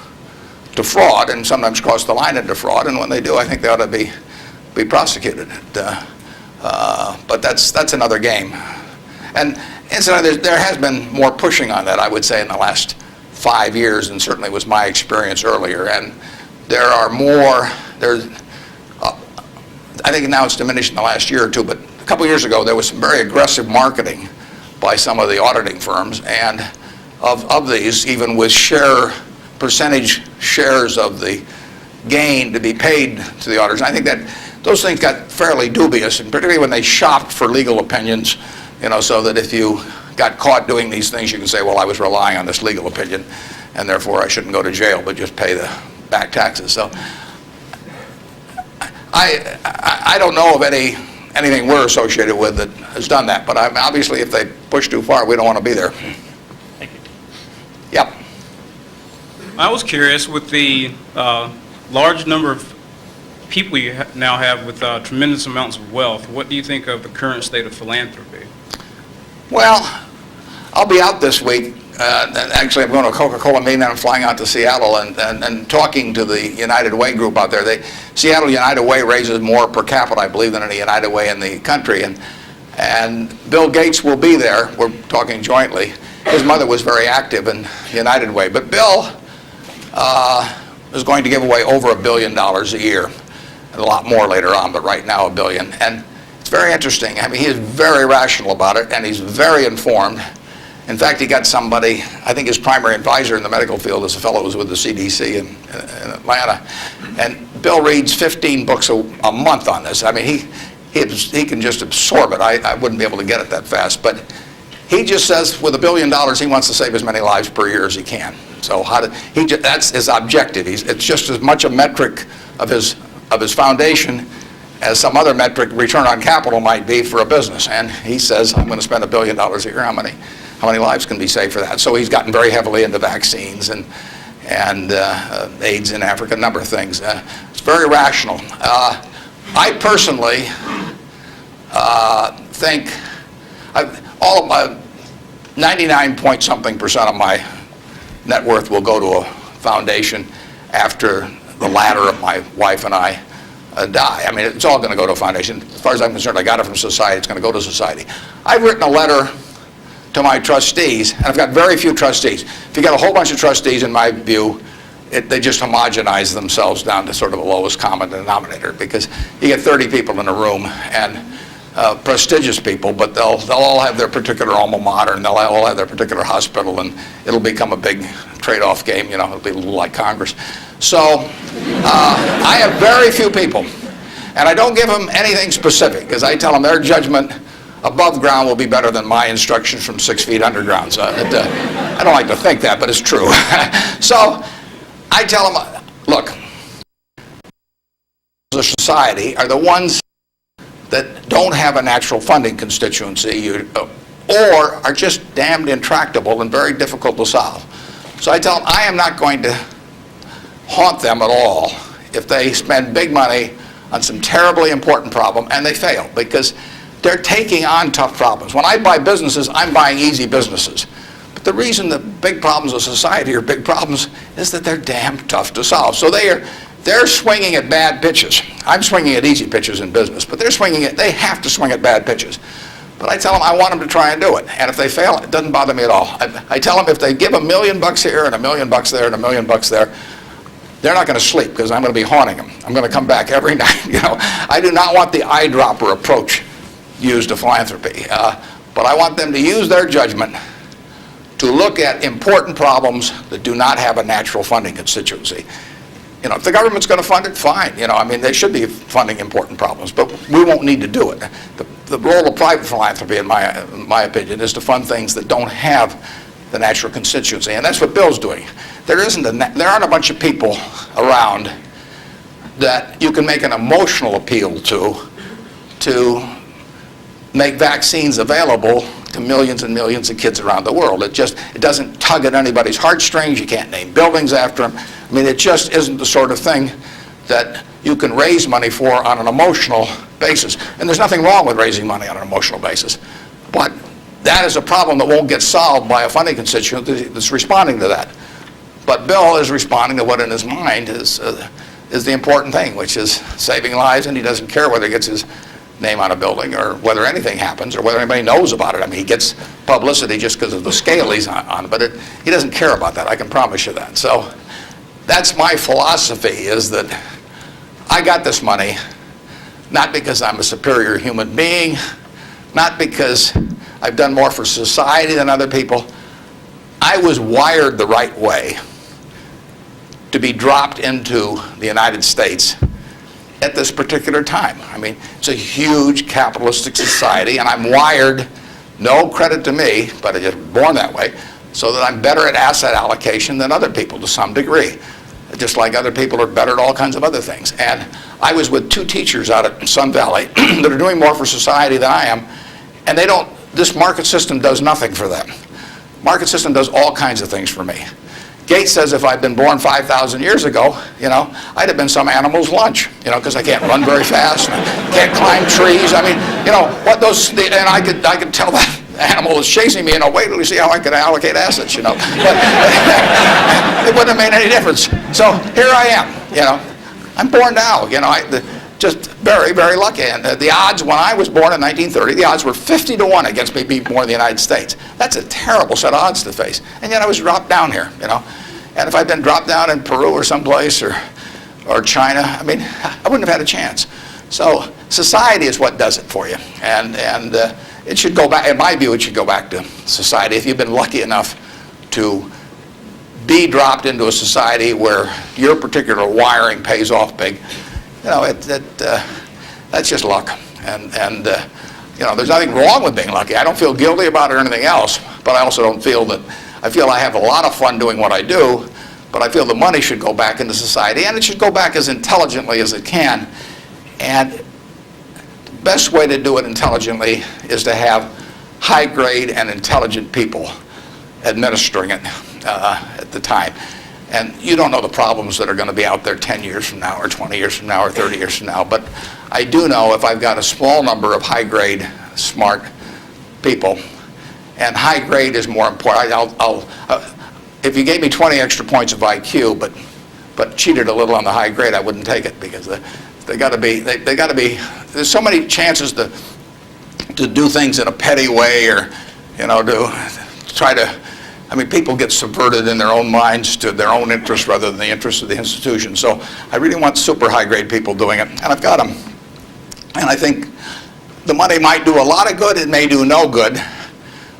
to fraud and sometimes cross the line into fraud. And when they do, I think they ought to be prosecuted. But that's another game. And incidentally, there has been more pushing on that, I would say, in the last 5 years, and certainly was my experience earlier. And there are more, I think now it's diminished in the last year or two, but a couple years ago there was some very aggressive marketing by some of the auditing firms, and of these, even with percentage shares of the gain to be paid to the auditors. And I think that those things got fairly dubious, and particularly when they shopped for legal opinions, so that if you got caught doing these things, you can say, well, I was relying on this legal opinion, and therefore I shouldn't go to jail, but just pay the back taxes. So I don't know of anything we're associated with that has done that, but obviously if they push too far, we don't want to be there. Thank you. Yep. I was curious, with the large number of people you now have with tremendous amounts of wealth, what do you think of the current state of philanthropy? Well, I'll be out this week. Actually, I'm going to a Coca-Cola meeting, and I'm flying out to Seattle and talking to the United Way group out there. Seattle United Way raises more per capita, I believe, than any United Way in the country. And Bill Gates will be there. We're talking jointly. His mother was very active in United Way. But Bill is going to give away over $1 billion a year. A lot more later on, but right now $1 billion. And it's very interesting. I mean, he is very rational about it, and he's very informed. In fact, he got somebody, I think his primary advisor in the medical field is a fellow who was with the CDC in Atlanta. And Bill reads 15 books a month on this. I mean, he can just absorb it. I wouldn't be able to get it that fast. But he just says with $1 billion, he wants to save as many lives per year as he can. So that's his objective. It's just as much a metric of his foundation as some other metric, return on capital, might be for a business. And he says, I'm going to spend $1 billion a year. How many lives can be saved for that? So he's gotten very heavily into vaccines and AIDS in Africa, a number of things. It's very rational. I personally think all of my 99-point-something% of my net worth will go to a foundation after the latter of my wife and I die. I mean, it's all going to go to a foundation. As far as I'm concerned, I got it from society. It's going to go to society. I've written a letter to my trustees, and I've got very few trustees. If you got a whole bunch of trustees, in my view, they just homogenize themselves down to sort of a lowest common denominator, because you get 30 people in a room, and prestigious people, but they'll all have their particular alma mater, and they'll all have their particular hospital, and it'll become a big trade-off game. It'll be a little like Congress. So I have very few people, and I don't give them anything specific, because I tell them their judgment above ground will be better than my instructions from 6 feet underground. So I don't like to think that, but it's true. So I tell them, look, the society are the ones that don't have a natural funding constituency or are just damned intractable and very difficult to solve. So I tell them I am not going to haunt them at all if they spend big money on some terribly important problem and they fail, because they're taking on tough problems. When I buy businesses, I'm buying easy businesses. But the reason that big problems of society are big problems is that they're damn tough to solve. So they're swinging at bad pitches. I'm swinging at easy pitches in business, but they have to swing at bad pitches. But I tell them I want them to try and do it. And if they fail, it doesn't bother me at all. I tell them if they give $1 million here and $1 million there and $1 million there, they're not going to sleep, because I'm going to be haunting them. I'm going to come back every night. I do not want the eyedropper approach used to philanthropy. But I want them to use their judgment to look at important problems that do not have a natural funding constituency. If the government's going to fund it, fine. They should be funding important problems, but we won't need to do it. The role of private philanthropy, in my opinion, is to fund things that don't have the natural constituency, and that's what Bill's doing. There aren't a bunch of people around that you can make an emotional appeal to make vaccines available to millions and millions of kids around the world. It doesn't tug at anybody's heartstrings. You can't name buildings after them. It just isn't the sort of thing that you can raise money for on an emotional basis. And there's nothing wrong with raising money on an emotional basis. But that is a problem that won't get solved by a funding constituent that's responding to that. But Bill is responding to what in his mind is the important thing, which is saving lives, and he doesn't care whether he gets his name on a building or whether anything happens or whether anybody knows about it. I mean, he gets publicity just because of the scale he's on, but he doesn't care about that. I can promise you that. So that's my philosophy, is that I got this money not because I'm a superior human being, not because I've done more for society than other people. I was wired the right way to be dropped into the United States at this particular time. I mean, it's a huge capitalistic society, and I'm wired, no credit to me, but I was just born that way, so that I'm better at asset allocation than other people to some degree. Just like other people are better at all kinds of other things. And I was with two teachers out at Sun Valley that are doing more for society than I am, and this market system does nothing for them. Market system does all kinds of things for me. Gates says if I'd been born 5,000 years ago, I'd have been some animal's lunch, because I can't run very fast, and I can't climb trees. I mean, and I could tell that animal was chasing me, wait till you see how I could allocate assets, But it wouldn't have made any difference. So here I am, I'm born now, just very, very lucky. And the odds when I was born in 1930, the odds were 50 to 1 against me being born in the United States. That's a terrible set of odds to face. And yet I was dropped down here, And if I'd been dropped down in Peru or someplace or China, I mean, I wouldn't have had a chance. So society is what does it for you. And it should go back, in my view, it should go back to society. If you've been lucky enough to be dropped into a society where your particular wiring pays off big, that's just luck. And there's nothing wrong with being lucky. I don't feel guilty about it or anything else, but I also don't feel that, I feel I have a lot of fun doing what I do, but I feel the money should go back into society, and it should go back as intelligently as it can. And the best way to do it intelligently is to have high-grade and intelligent people administering it at the time. And you don't know the problems that are going to be out there 10 years from now or 20 years from now or 30 years from now. But I do know if I've got a small number of high-grade, smart people, and high-grade is more important. If you gave me 20 extra points of IQ, but cheated a little on the high grade, I wouldn't take it, because they got to be. There's so many chances to do things in a petty way, or to try to. I mean, people get subverted in their own minds to their own interests rather than the interests of the institution. So I really want super high-grade people doing it, and I've got them. And I think the money might do a lot of good, it may do no good,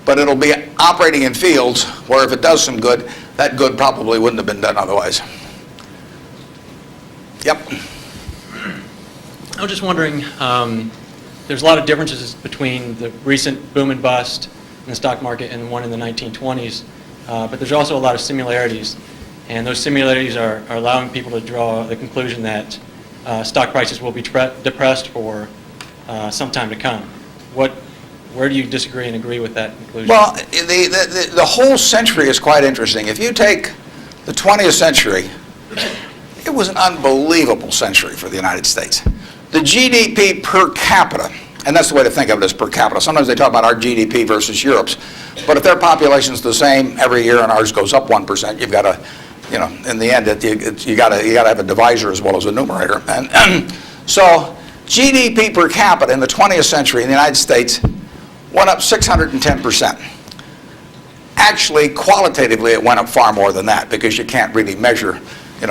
but it'll be operating in fields where if it does some good, that good probably wouldn't have been done otherwise. Yep. I was just wondering, there's a lot of differences between the recent boom and bust in the stock market and one in the 1920s. But there's also a lot of similarities, and those similarities are allowing people to draw the conclusion that stock prices will be depressed for some time to come. Where do you disagree and agree with that conclusion? Well, the whole century is quite interesting. If you take the 20th century, it was an unbelievable century for the United States. The GDP per capita, and that's the way to think of it, as per capita. Sometimes they talk about our GDP versus Europe's, but if their population's the same every year and ours goes up 1%, you've got to, in the end, you got to have a divisor as well as a numerator. And so GDP per capita in the 20th century in the United States went up 610%. Actually, qualitatively, it went up far more than that, because you can't really measure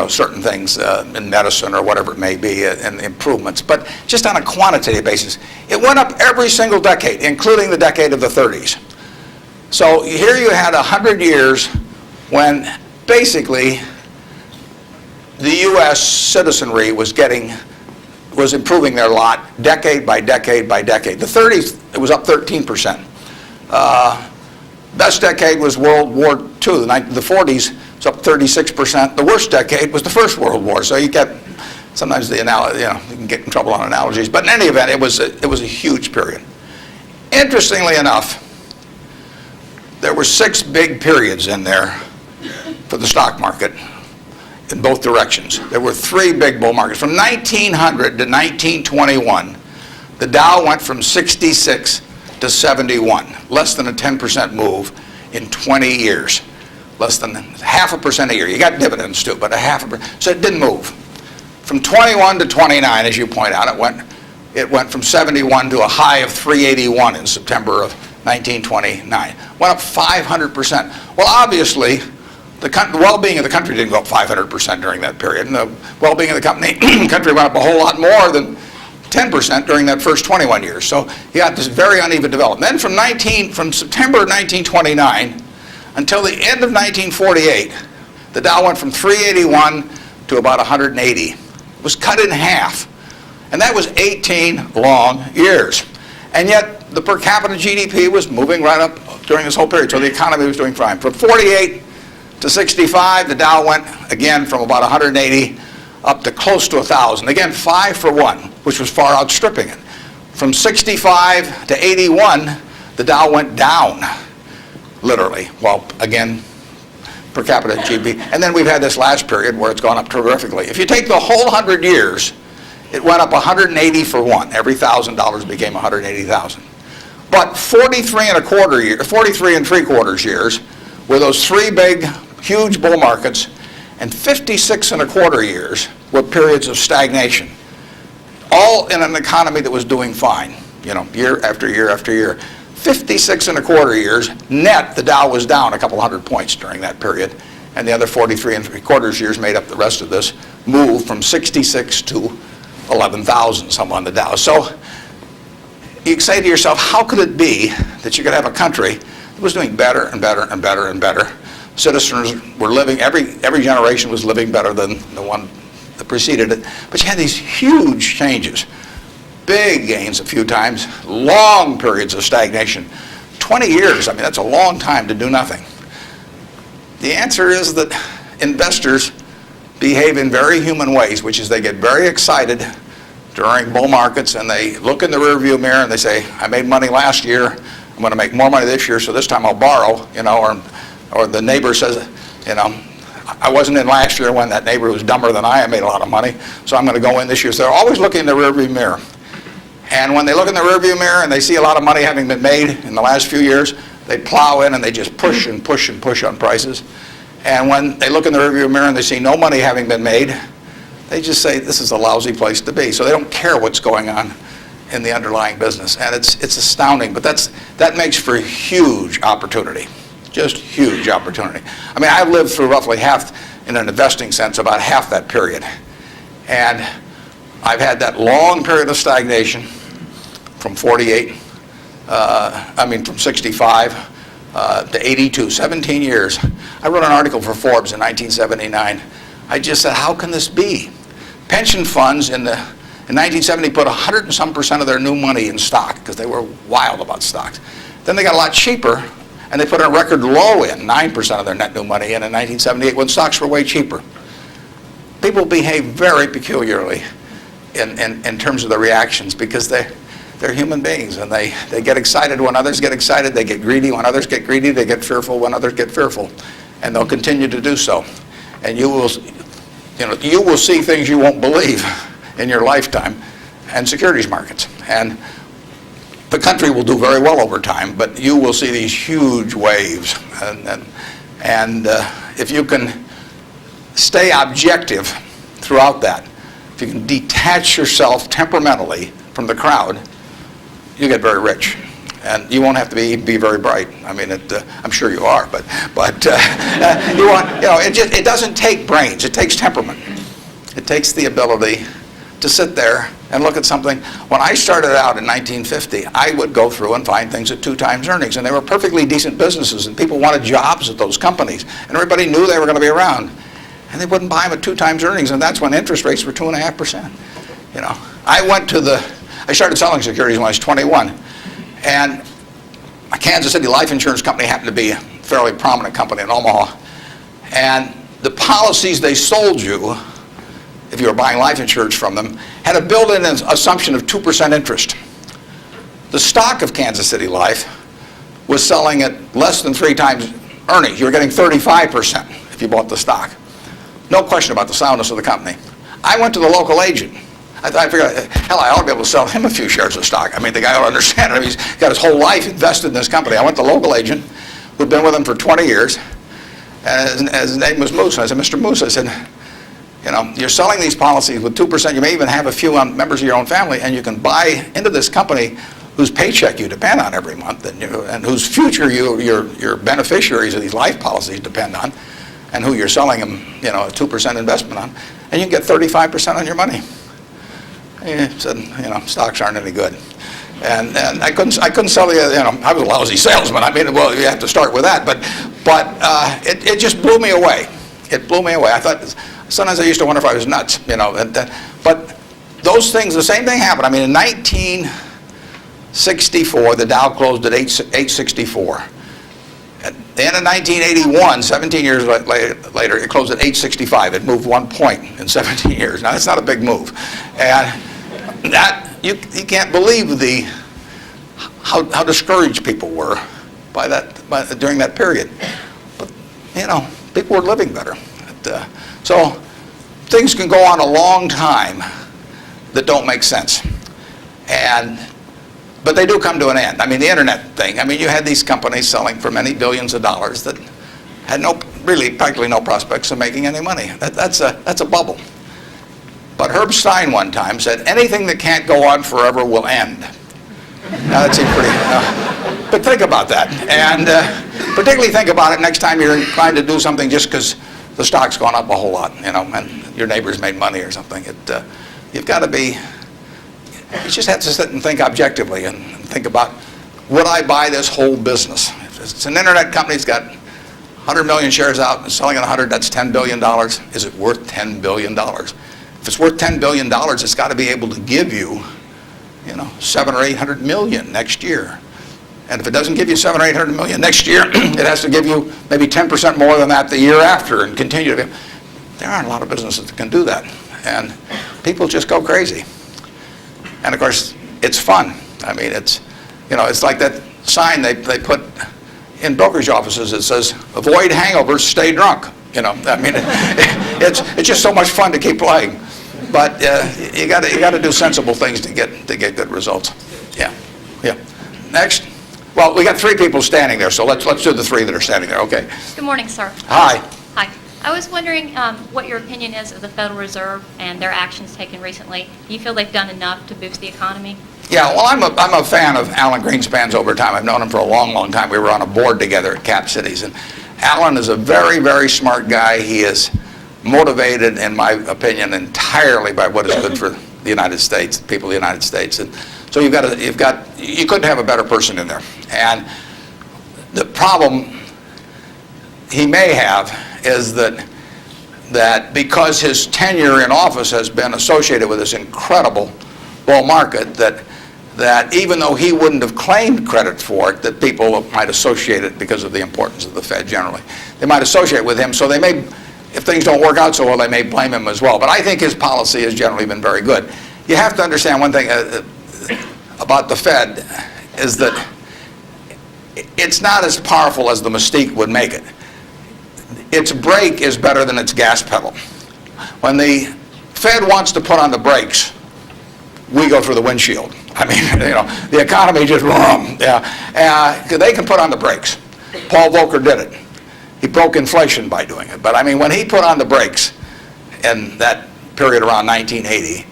certain things in medicine or whatever it may be, and improvements. But just on a quantitative basis, it went up every single decade, including the decade of the 30s. So here you had 100 years when basically the U.S. citizenry was improving their lot decade by decade by decade. The 30s, it was up 13%. Best decade was World War II. The 40s, it's up 36%. The worst decade was the First World War. So you get sometimes you can get in trouble on analogies. But in any event, it was a huge period. Interestingly enough, there were 6 big periods in there for the stock market in both directions. There were 3 big bull markets. From 1900 to 1921, the Dow went from 66 to 71, less than a 10% move in 20 years. less than 0.5% a year. You got dividends too, but 0.5%. So it didn't move. From 21 to 29, as you point out, it went from 71 to a high of 381 in September of 1929. Went up 500%. Well, obviously, the well-being of the country didn't go up 500% during that period, and the well-being of the country went up a whole lot more than 10% during that first 21 years. So you got this very uneven development. Then from September of 1929 until the end of 1948, the Dow went from 381 to about 180. It was cut in half. And that was 18 long years. And yet the per capita GDP was moving right up during this whole period, so the economy was doing fine. From 48 to 65, the Dow went again from about 180 up to close to 1,000. Again, 5 for 1, which was far outstripping it. From 65 to 81, the Dow went down, literally. Well, again, per capita GDP. And then we've had this last period where it's gone up terrifically. If you take the whole 100 years, it went up 180 for 1. Every $1,000 became 180,000. But 43 and 3/4 years were those 3 big, huge bull markets, and 56 and 1/4 years were periods of stagnation. All in an economy that was doing fine, year after year after year. 56 and 1/4 years, net, the Dow was down a couple hundred points during that period, and the other 43 and 3/4 years made up the rest of this move from 66 to 11,000 some on the Dow. So you say to yourself, how could it be that you could have a country that was doing better and better and better and better? Citizens were living, every generation was living better than the one that preceded it. But you had these huge changes, big gains a few times, long periods of stagnation. 20 years, I mean, that's a long time to do nothing. The answer is that investors behave in very human ways, which is they get very excited during bull markets and they look in the rearview mirror and they say, I made money last year, I'm going to make more money this year, so this time I'll borrow, or the neighbor says, I wasn't in last year when that neighbor was dumber than I made a lot of money, so I'm going to go in this year. So they're always looking in the rearview mirror. And when they look in the rearview mirror and they see a lot of money having been made in the last few years, they plow in and they just push and push and push on prices. And when they look in the rearview mirror and they see no money having been made, they just say, this is a lousy place to be. So they don't care what's going on in the underlying business. And it's astounding, but that makes for huge opportunity, just huge opportunity. I mean, I've lived through roughly half, in an investing sense, about half that period. And I've had that long period of stagnation from from 65 to 82, 17 years. I wrote an article for Forbes in 1979. I just said, how can this be? Pension funds in 1970 put 100 and some % of their new money in stock because they were wild about stocks. Then they got a lot cheaper and they put a record low in, 9% of their net new money in 1978 when stocks were way cheaper. People behave very peculiarly in terms of the reactions because they're human beings and they get excited when others get excited, they get greedy when others get greedy, they get fearful when others get fearful, and they'll continue to do so. And you will see things you won't believe in your lifetime in securities markets. And the country will do very well over time, but you will see these huge waves. And if you can stay objective throughout that, if you can detach yourself temperamentally from the crowd, you get very rich. And you won't have to be very bright. I mean, I'm sure you are, but it doesn't take brains. It takes temperament. It takes the ability to sit there and look at something. When I started out in 1950, I would go through and find things at 2 times earnings, and they were perfectly decent businesses, and people wanted jobs at those companies, and everybody knew they were going to be around, and they wouldn't buy them at 2 times earnings, and that's when interest rates were 2.5%. I started selling securities when I was 21, and a Kansas City life insurance company happened to be a fairly prominent company in Omaha, and the policies they sold you, if you were buying life insurance from them, had a built-in assumption of 2% interest. The stock of Kansas City Life was selling at less than 3 times earnings. You were getting 35% if you bought the stock. No question about the soundness of the company. I went to the local agent. I figured, hell, I ought to be able to sell him a few shares of stock. I mean, the guy ought to understand it. He's got his whole life invested in this company. I went to the local agent who'd been with him for 20 years, And his name was Moose. And I said, Mr. Moose, I said, you know, you're selling these policies with 2%. You may even have a few members of your own family, and you can buy into this company whose paycheck you depend on every month, and whose future your beneficiaries of these life policies depend on, and who you're selling them, you know, a 2% investment on, and you can get 35% on your money. And he said, you know, stocks aren't any good. And I couldn't sell you, you know, I was a lousy salesman. I mean, well, you have to start with that, but it just blew me away. It blew me away. I thought, sometimes I used to wonder if I was nuts, you know, but those things, the same thing happened. I mean, in 1964, the Dow closed at 864. At the end of 1981, 17 years later, it closed at 865. It moved 1 point in 17 years. Now, that's not a big move. And that, you can't believe how discouraged people were during that period. But, you know, people were living better. So things can go on a long time that don't make sense. But they do come to an end. I mean, the internet thing, I mean, you had these companies selling for many billions of dollars that had practically no prospects of making any money. That's a bubble. But Herb Stein one time said, anything that can't go on forever will end. Now, that seems pretty, but think about that. And particularly think about it next time you're trying to do something just because the stock's gone up a whole lot, you know, and your neighbor's made money or something. You've got to be, you just have to sit and think objectively and think about, would I buy this whole business? If it's an internet company that's got 100 million shares out and selling at 100, that's $10 billion. Is it worth $10 billion? If it's worth $10 billion, it's got to be able to give you, you know, 700 or 800 million next year. And if it doesn't give you 700 or 800 million next year, it has to give you maybe 10% more than that the year after and continue to. There aren't a lot of businesses that can do that. And people just go crazy. And of course, it's fun. I mean, it's like that sign they put in brokerage offices that says, avoid hangovers, stay drunk. You know, I mean, it's just so much fun to keep playing. But you got to do sensible things to get good results. Yeah. Next. Well, we got 3 people standing there, so let's do the 3 that are standing there. Okay. Good morning, sir. Hi. Hi. I was wondering what your opinion is of the Federal Reserve and their actions taken recently. Do you feel they've done enough to boost the economy? Yeah, well, I'm a fan of Alan Greenspan's over time. I've known him for a long, long time. We were on a board together at Cap Cities, and Alan is a very, very smart guy. He is motivated, in my opinion, entirely by what is good for the United States, the people of the United States. And so you couldn't have a better person in there. And the problem he may have is that because his tenure in office has been associated with this incredible bull market, that even though he wouldn't have claimed credit for it, that people might associate it because of the importance of the Fed generally. They might associate with him, so they may, if things don't work out so well, they may blame him as well. But I think his policy has generally been very good. You have to understand one thing about the Fed is that it's not as powerful as the mystique would make it. Its brake is better than its gas pedal. When the Fed wants to put on the brakes, we go through the windshield. I mean, you know, the economy just, they can put on the brakes. Paul Volcker did it. He broke inflation by doing it. But I mean, when he put on the brakes in that period around 1980,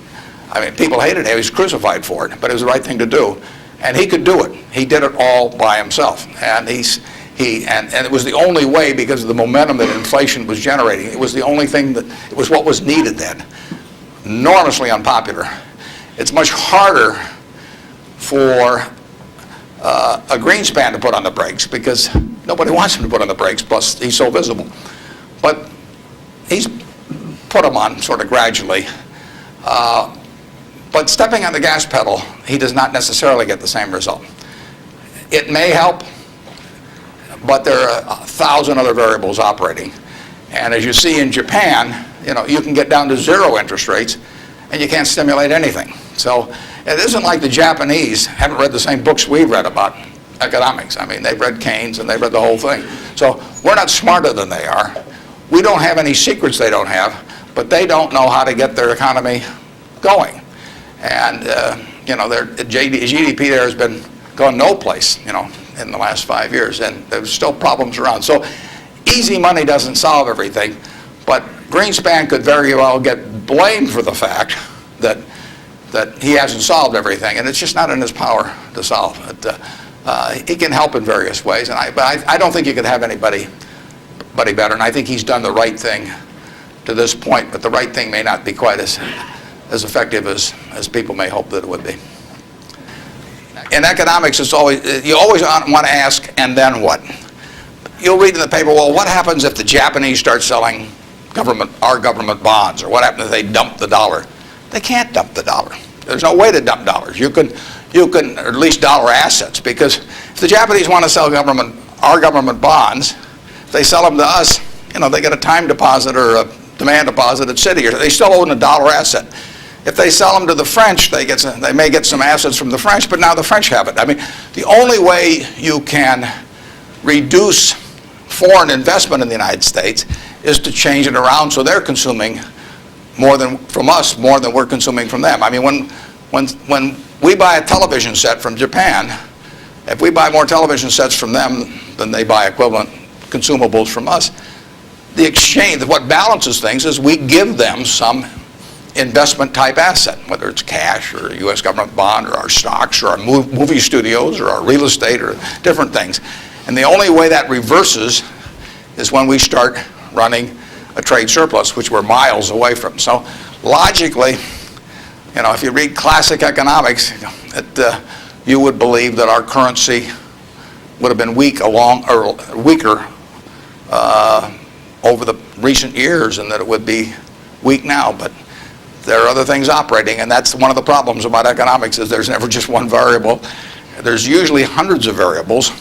I mean, people hated him. He was crucified for it, but it was the right thing to do. And he could do it. He did it all by himself. And and it was the only way because of the momentum that inflation was generating. It was the only thing it was what was needed then. Enormously unpopular. It's much harder for a Greenspan to put on the brakes because nobody wants him to put on the brakes, plus he's so visible. But he's put them on sort of gradually. But stepping on the gas pedal, he does not necessarily get the same result. It may help, but there are 1,000 other variables operating. And as you see in Japan, you know, you can get down to 0 interest rates and you can't stimulate anything. So it isn't like the Japanese haven't read the same books we've read about economics. I mean, they've read Keynes and they've read the whole thing. So we're not smarter than they are. We don't have any secrets they don't have, but they don't know how to get their economy going. And, you know, their GDP there has been gone no place, you know, in the last 5 years, and there's still problems around. So easy money doesn't solve everything, but Greenspan could very well get blamed for the fact that he hasn't solved everything, and it's just not in his power to solve it. He can help in various ways, but I don't think you could have anybody better, and I think he's done the right thing to this point, but the right thing may not be quite as effective as people may hope that it would be. In economics, you always want to ask, and then what? You'll read in the paper, well, what happens if the Japanese start selling our government bonds, or what happens if they dump the dollar? They can't dump the dollar. There's no way to dump dollars. You can, or at least dollar assets, because if the Japanese want to sell our government bonds, if they sell them to us, they get a time deposit or a demand deposit at Citi, or they still own a dollar asset. If they sell them to the French, they may get some assets from the French, but now the French have it. I mean, the only way you can reduce foreign investment in the United States is to change it around so they're consuming more than we're consuming from them. I mean, when we buy a television set from Japan, if we buy more television sets from them than they buy equivalent consumables from us, the exchange, what balances things is we give them some investment type asset, whether it's cash or a U.S. government bond or our stocks or our movie studios or our real estate or different things. And the only way that reverses is when we start running a trade surplus, which we're miles away from. So logically, if you read classic economics, you would believe that our currency would have been weaker over the recent years, and that it would be weak now. But there are other things operating, and that's one of the problems about economics, is there's never just one variable. There's usually hundreds of variables,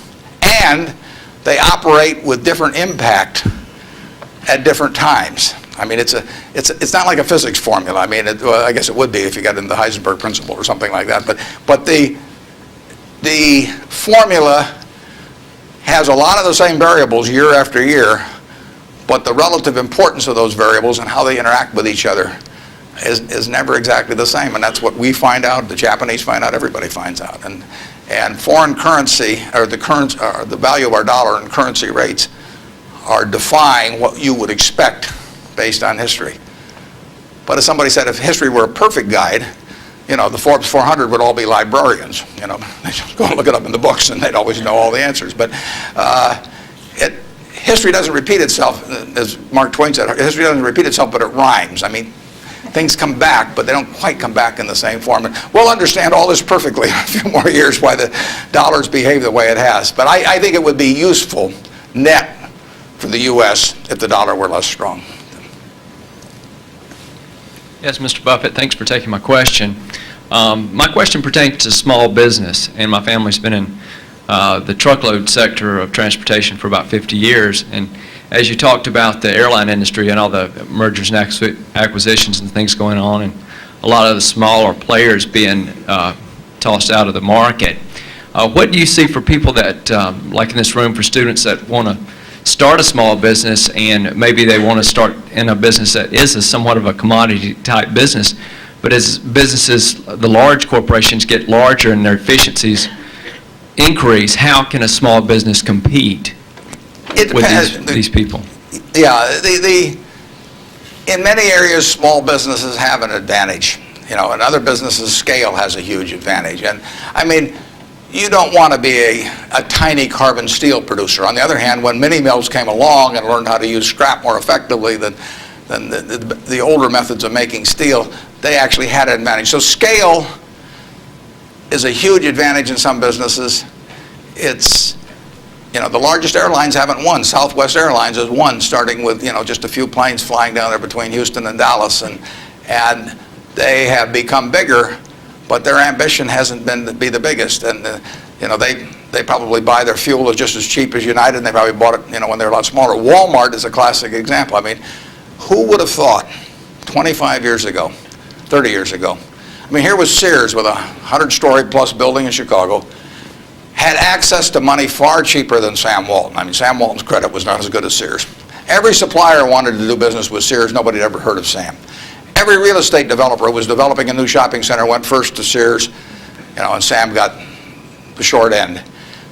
and they operate with different impact at different times. I mean, it's not like a physics formula. I mean, well, I guess it would be if you got into the Heisenberg principle or something like that. But the formula has a lot of the same variables year after year, but the relative importance of those variables and how they interact with each other is never exactly the same. And that's what we find out, the Japanese find out, everybody finds out. And foreign currency, or the value of our dollar and currency rates, are defying what you would expect based on history. But as somebody said, if history were a perfect guide, the Forbes 400 would all be librarians. They just go and look it up in the books, and they'd always know all the answers. But history doesn't repeat itself, as Mark Twain said. History doesn't repeat itself, but it rhymes. I mean, things come back, but they don't quite come back in the same form. And we'll understand all this perfectly in a few more years, why the dollar's behaved the way it has. But I think it would be useful net for the U.S. if the dollar were less strong. Yes, Mr. Buffett, thanks for taking my question. My question pertains to small business, and my family's been in the truckload sector of transportation for about 50 years. And as you talked about the airline industry and all the mergers and acquisitions and things going on, and a lot of the smaller players being tossed out of the market, what do you see for people that, like in this room, for students that want to start a small business, and maybe they want to start in a business that is somewhat of a commodity type business, but as businesses, the large corporations get larger and their efficiencies increase, how can a small business compete with these people? Yeah, in many areas, small businesses have an advantage. In other businesses, scale has a huge advantage. And I mean, you don't want to be a tiny carbon steel producer. On the other hand, when mini mills came along and learned how to use scrap more effectively than the older methods of making steel, they actually had an advantage. So scale is a huge advantage in some businesses. It's, the largest airlines haven't won. Southwest Airlines has won, starting with, just a few planes flying down there between Houston and Dallas. And they have become bigger, but their ambition hasn't been to be the biggest. And, they probably buy their fuel just as cheap as United, and they probably bought it, when they're a lot smaller. Walmart is a classic example. I mean, who would have thought 25 years ago, 30 years ago, I mean, here was Sears with a 100-story plus building in Chicago, had access to money far cheaper than Sam Walton. I mean, Sam Walton's credit was not as good as Sears. Every supplier wanted to do business with Sears. Nobody had ever heard of Sam. Every real estate developer who was developing a new shopping center went first to Sears, and Sam got the short end.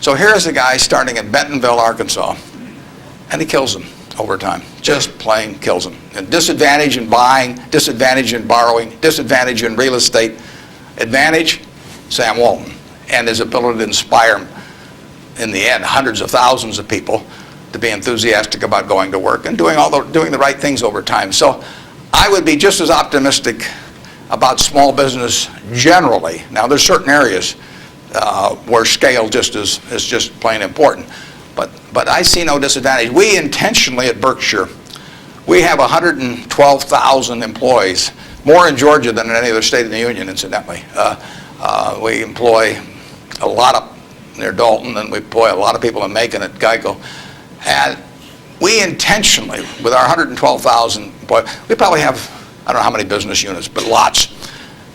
So here's a guy starting in Bentonville, Arkansas, and he kills them over time. Just plain kills them. And disadvantage in buying, disadvantage in borrowing, disadvantage in real estate. Advantage, Sam Walton, and his ability to inspire, in the end, hundreds of thousands of people to be enthusiastic about going to work and doing the right things over time. So I would be just as optimistic about small business generally. Now, there's certain areas where scale is just plain important. But I see no disadvantage. We intentionally at Berkshire, we have 112,000 employees, more in Georgia than in any other state in the union, incidentally. We employ a lot near Dalton, and we employ a lot of people in Macon at Geico. And we intentionally, with our 112,000 employees, we probably have, I don't know how many business units, but lots.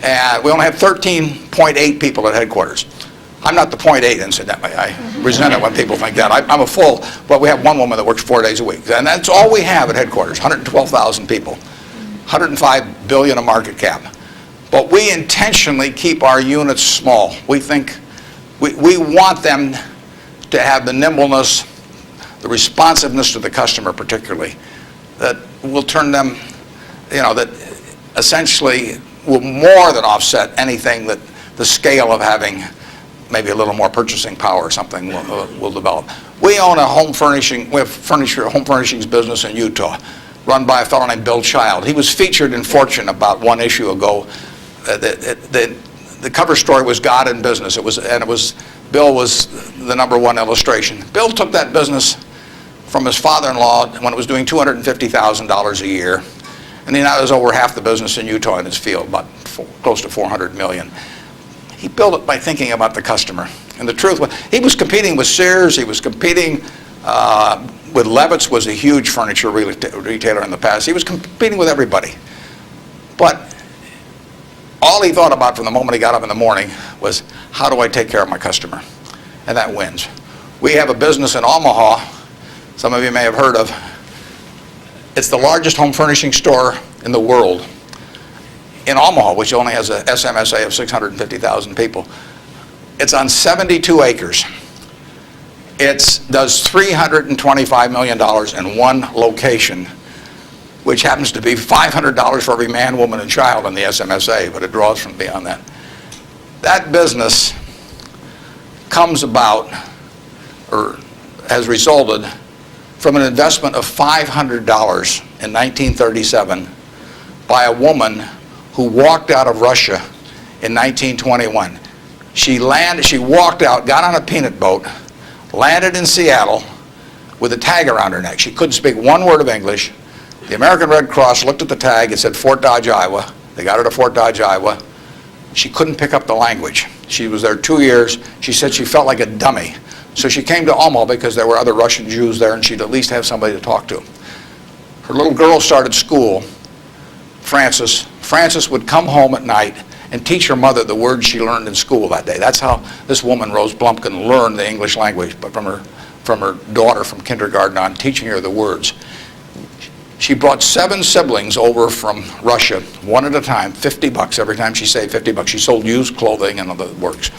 And we only have 13.8 people at headquarters. I'm not the 0.8, incidentally. I resent it when people think that. I'm a full, but we have one woman that works 4 days a week. And that's all we have at headquarters, 112,000 people, 105 billion of market cap. But we intentionally keep our units small. We think, we want them to have the nimbleness, the responsiveness to the customer particularly, that will turn them, that essentially will more than offset anything that the scale of having maybe a little more purchasing power or something will develop. We own a home furnishings business in Utah, run by a fellow named Bill Child. He was featured in Fortune about one issue ago. The cover story was God in Business. Bill was the #1 illustration. Bill took that business from his father-in-law when it was doing $250,000 a year, and he now has over half the business in Utah in his field, about close to $400 million. He built it by thinking about the customer. And the truth was, he was competing with Sears, he was competing with Levitt's, was a huge furniture retailer in the past. He was competing with everybody. But all he thought about from the moment he got up in the morning was, how do I take care of my customer? And that wins. We have a business in Omaha, some of you may have heard of. It's the largest home furnishing store in the world. In Omaha, which only has a SMSA of 650,000 people. It's on 72 acres. It does $325 million in one location, which happens to be $500 for every man, woman, and child in the SMSA, but it draws from beyond that. That business comes about, or has resulted, from an investment of $500 in 1937 by a woman who walked out of Russia in 1921. She walked out, got on a peanut boat, landed in Seattle with a tag around her neck. She couldn't speak one word of English. The American Red Cross looked at the tag. It said Fort Dodge, Iowa. They got her to Fort Dodge, Iowa. She couldn't pick up the language. She was there 2 years. She said she felt like a dummy. So she came to Omaha because there were other Russian Jews there, and she'd at least have somebody to talk to. Her little girl started school, Frances. Frances would come home at night and teach her mother the words she learned in school that day. That's how this woman, Rose Blumpkin, learned the English language, but from her daughter from kindergarten on, teaching her the words. She brought 7 siblings over from Russia, one at a time, $50 every time she saved $50. She sold used clothing and other works.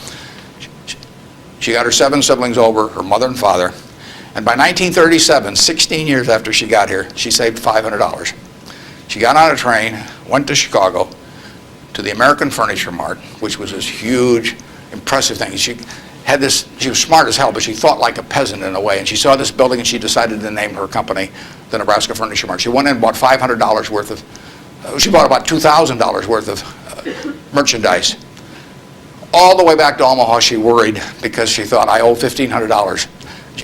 She got her 7 siblings over, her mother and father, and by 1937, 16 years after she got here, she saved $500. She got on a train, went to Chicago, to the American Furniture Mart, which was this huge, impressive thing. She was smart as hell, but she thought like a peasant in a way, and she saw this building and she decided to name her company the Nebraska Furniture Mart. She went in and bought $500 worth of, she bought about $2,000 worth of merchandise. All the way back to Omaha, she worried because she thought, I owe $1,500,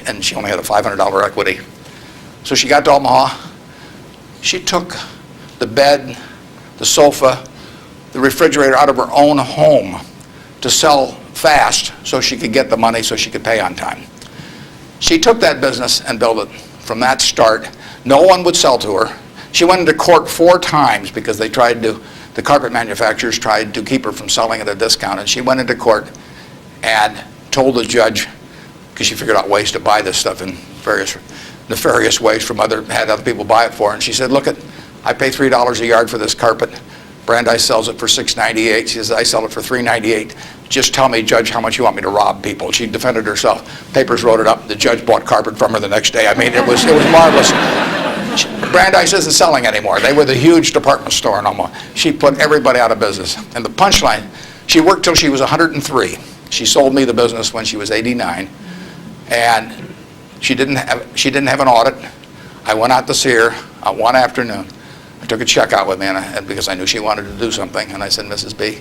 and she only had a $500 equity. So she got to Omaha. She took the bed, the sofa, the refrigerator out of her own home to sell fast so she could get the money so she could pay on time. She took that business and built it from that start. No one would sell to her. She went into court 4 times because the carpet manufacturers tried to keep her from selling at a discount, and she went into court and told the judge, because she figured out ways to buy this stuff in various nefarious ways from had other people buy it for her, and she said, look, I pay $3 a yard for this carpet. Brandeis sells it for $6.98. She says, I sell it for $3.98. Just tell me, Judge, how much you want me to rob people. She defended herself. Papers wrote it up. The judge bought carpet from her the next day. I mean, it was marvelous. Brandeis isn't selling anymore. They were the huge department store in Omaha. She put everybody out of business. And the punchline, she worked till she was 103. She sold me the business when she was 89. And she didn't have an audit. I went out to see her one afternoon. I took a check out with me because I knew she wanted to do something. And I said, Mrs. B,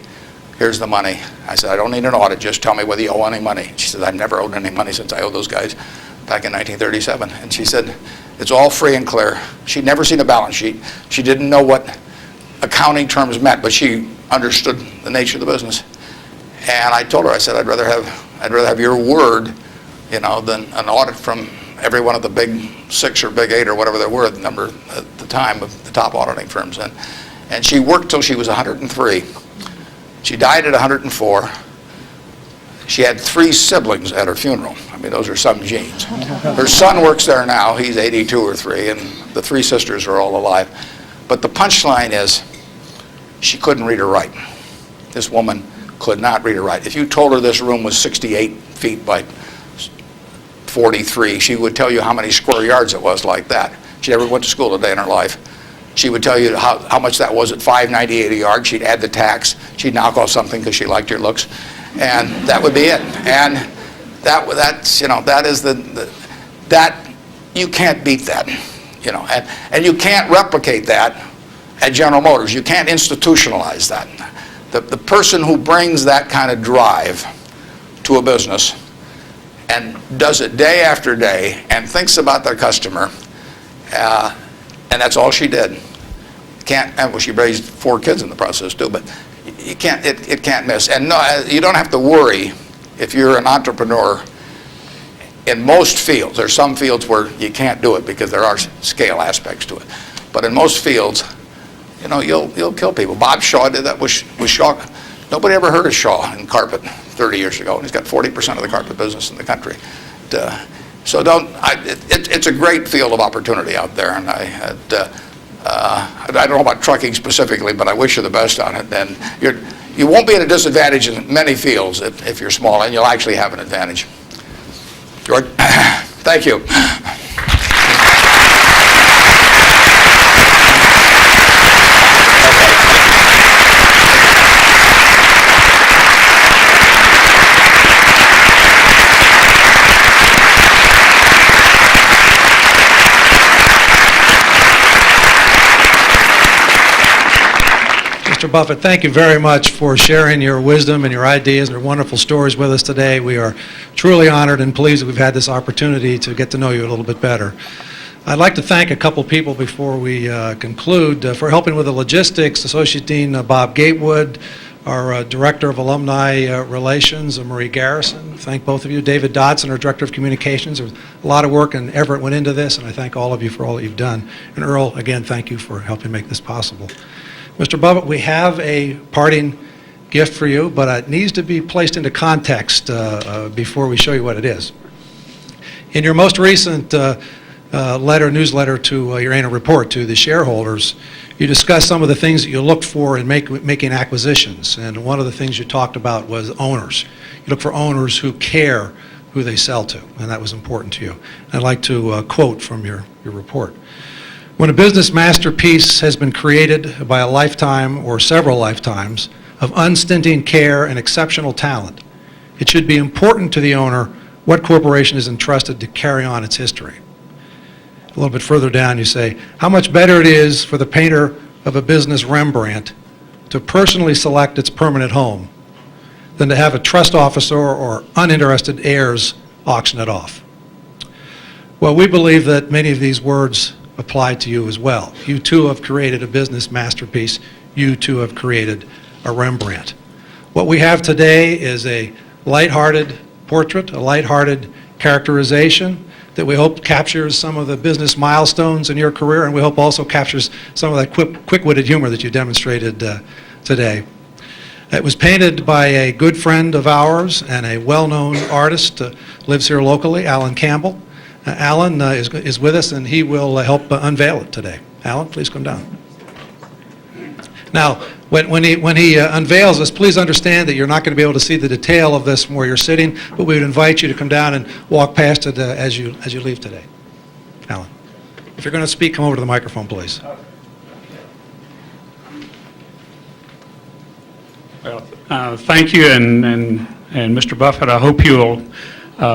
here's the money. I said, I don't need an audit. Just tell me whether you owe any money. She said, I've never owed any money since I owed those guys back in 1937. And she said, it's all free and clear. She'd never seen a balance sheet. She didn't know what accounting terms meant, but she understood the nature of the business. And I told her, I said, I'd rather have your word, than an audit from every one of the big 6 or big 8 or whatever there were, the number at the time of the top auditing firms. And she worked till she was 103. She died at 104. She had 3 siblings at her funeral. I mean, those are some genes. Her son works there now. He's 82 or 3, and the 3 sisters are all alive. But the punchline is, she couldn't read or write. This woman could not read or write. If you told her this room was 68 feet by 43, she would tell you how many square yards it was like that. She never went to school a day in her life. She would tell you how much that was at $5.98 a yard. She'd add the tax. She'd knock off something because she liked your looks. And that would be it. And that is that you can't beat that, and you can't replicate that at General Motors. You can't institutionalize that. The person who brings that kind of drive to a business and does it day after day and thinks about their customer, and that's all she did. She raised 4 kids in the process too, but you can't. It can't miss. And no, you don't have to worry if you're an entrepreneur. In most fields, there's some fields where you can't do it because there are scale aspects to it. But in most fields, you'll kill people. Bob Shaw did that with Shaw. Nobody ever heard of Shaw in carpet 30 years ago, and he's got 40% of the carpet business in the country. So it's a great field of opportunity out there, and I don't know about trucking specifically, but I wish you the best on it. And you won't be at a disadvantage in many fields if you're small, and you'll actually have an advantage. George, thank you. Mr. Buffett, thank you very much for sharing your wisdom and your ideas and your wonderful stories with us today. We are truly honored and pleased that we've had this opportunity to get to know you a little bit better. I'd like to thank a couple people before we conclude for helping with the logistics. Associate Dean Bob Gatewood, our Director of Alumni Relations, Marie Garrison. Thank both of you. David Dodson, our Director of Communications. There was a lot of work and effort went into this, and I thank all of you for all that you've done. And Earl, again, thank you for helping make this possible. Mr. Buffett, we have a parting gift for you, but it needs to be placed into context before we show you what it is. In your most recent newsletter to your annual report to the shareholders, you discussed some of the things that you look for in making acquisitions, and one of the things you talked about was owners. You look for owners who care who they sell to, and that was important to you. I'd like to quote from your report. When a business masterpiece has been created by a lifetime or several lifetimes of unstinting care and exceptional talent, it should be important to the owner what corporation is entrusted to carry on its history. A little bit further down you say, how much better it is for the painter of a business Rembrandt to personally select its permanent home than to have a trust officer or uninterested heirs auction it off. Well, we believe that many of these words apply to you as well. You too have created a business masterpiece. You too have created a Rembrandt. What we have today is a lighthearted portrait, a lighthearted characterization that we hope captures some of the business milestones in your career, and we hope also captures some of that quick-witted humor that you demonstrated today. It was painted by a good friend of ours and a well-known artist, lives here locally, Alan Campbell. Alan is with us, and he will help unveil it today. Alan, please come down. Now, when he unveils this, please understand that you're not going to be able to see the detail of this from where you're sitting, but we would invite you to come down and walk past it as you leave today. Alan, if you're going to speak, come over to the microphone, please. Thank you, and Mr. Buffett, I hope you'll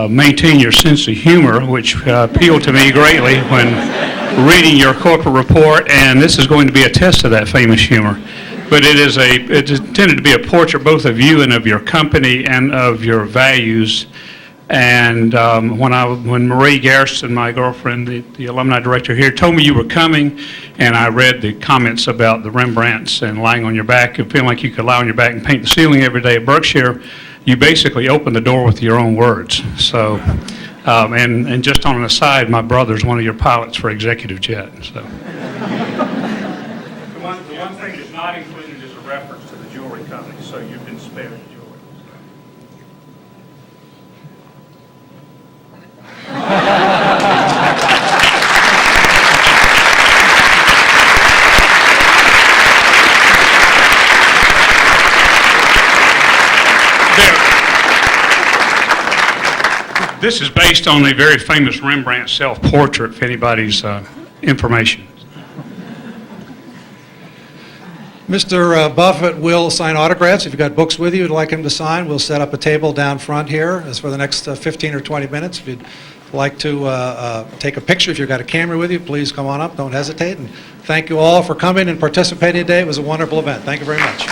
maintain your sense of humor, which appealed to me greatly when reading your corporate report, and this is going to be a test of that famous humor. But it's intended to be a portrait both of you and of your company and of your values. And when Marie Garrison, my girlfriend, the alumni director here, told me you were coming, and I read the comments about the Rembrandts and lying on your back and feeling like you could lie on your back and paint the ceiling every day at Berkshire, you basically opened the door with your own words. So, and just on an aside, my brother's one of your pilots for Executive Jet. So. The one thing that's not included is a reference to the jewelry company, so you've been spared the jewelry. This is based on a very famous Rembrandt self-portrait, if anybody's information. Mr. Buffett will sign autographs. If you've got books with you you'd like him to sign, we'll set up a table down front here as for the next 15 or 20 minutes. If you'd like to take a picture, if you've got a camera with you, please come on up. Don't hesitate. And thank you all for coming and participating today. It was a wonderful event. Thank you very much.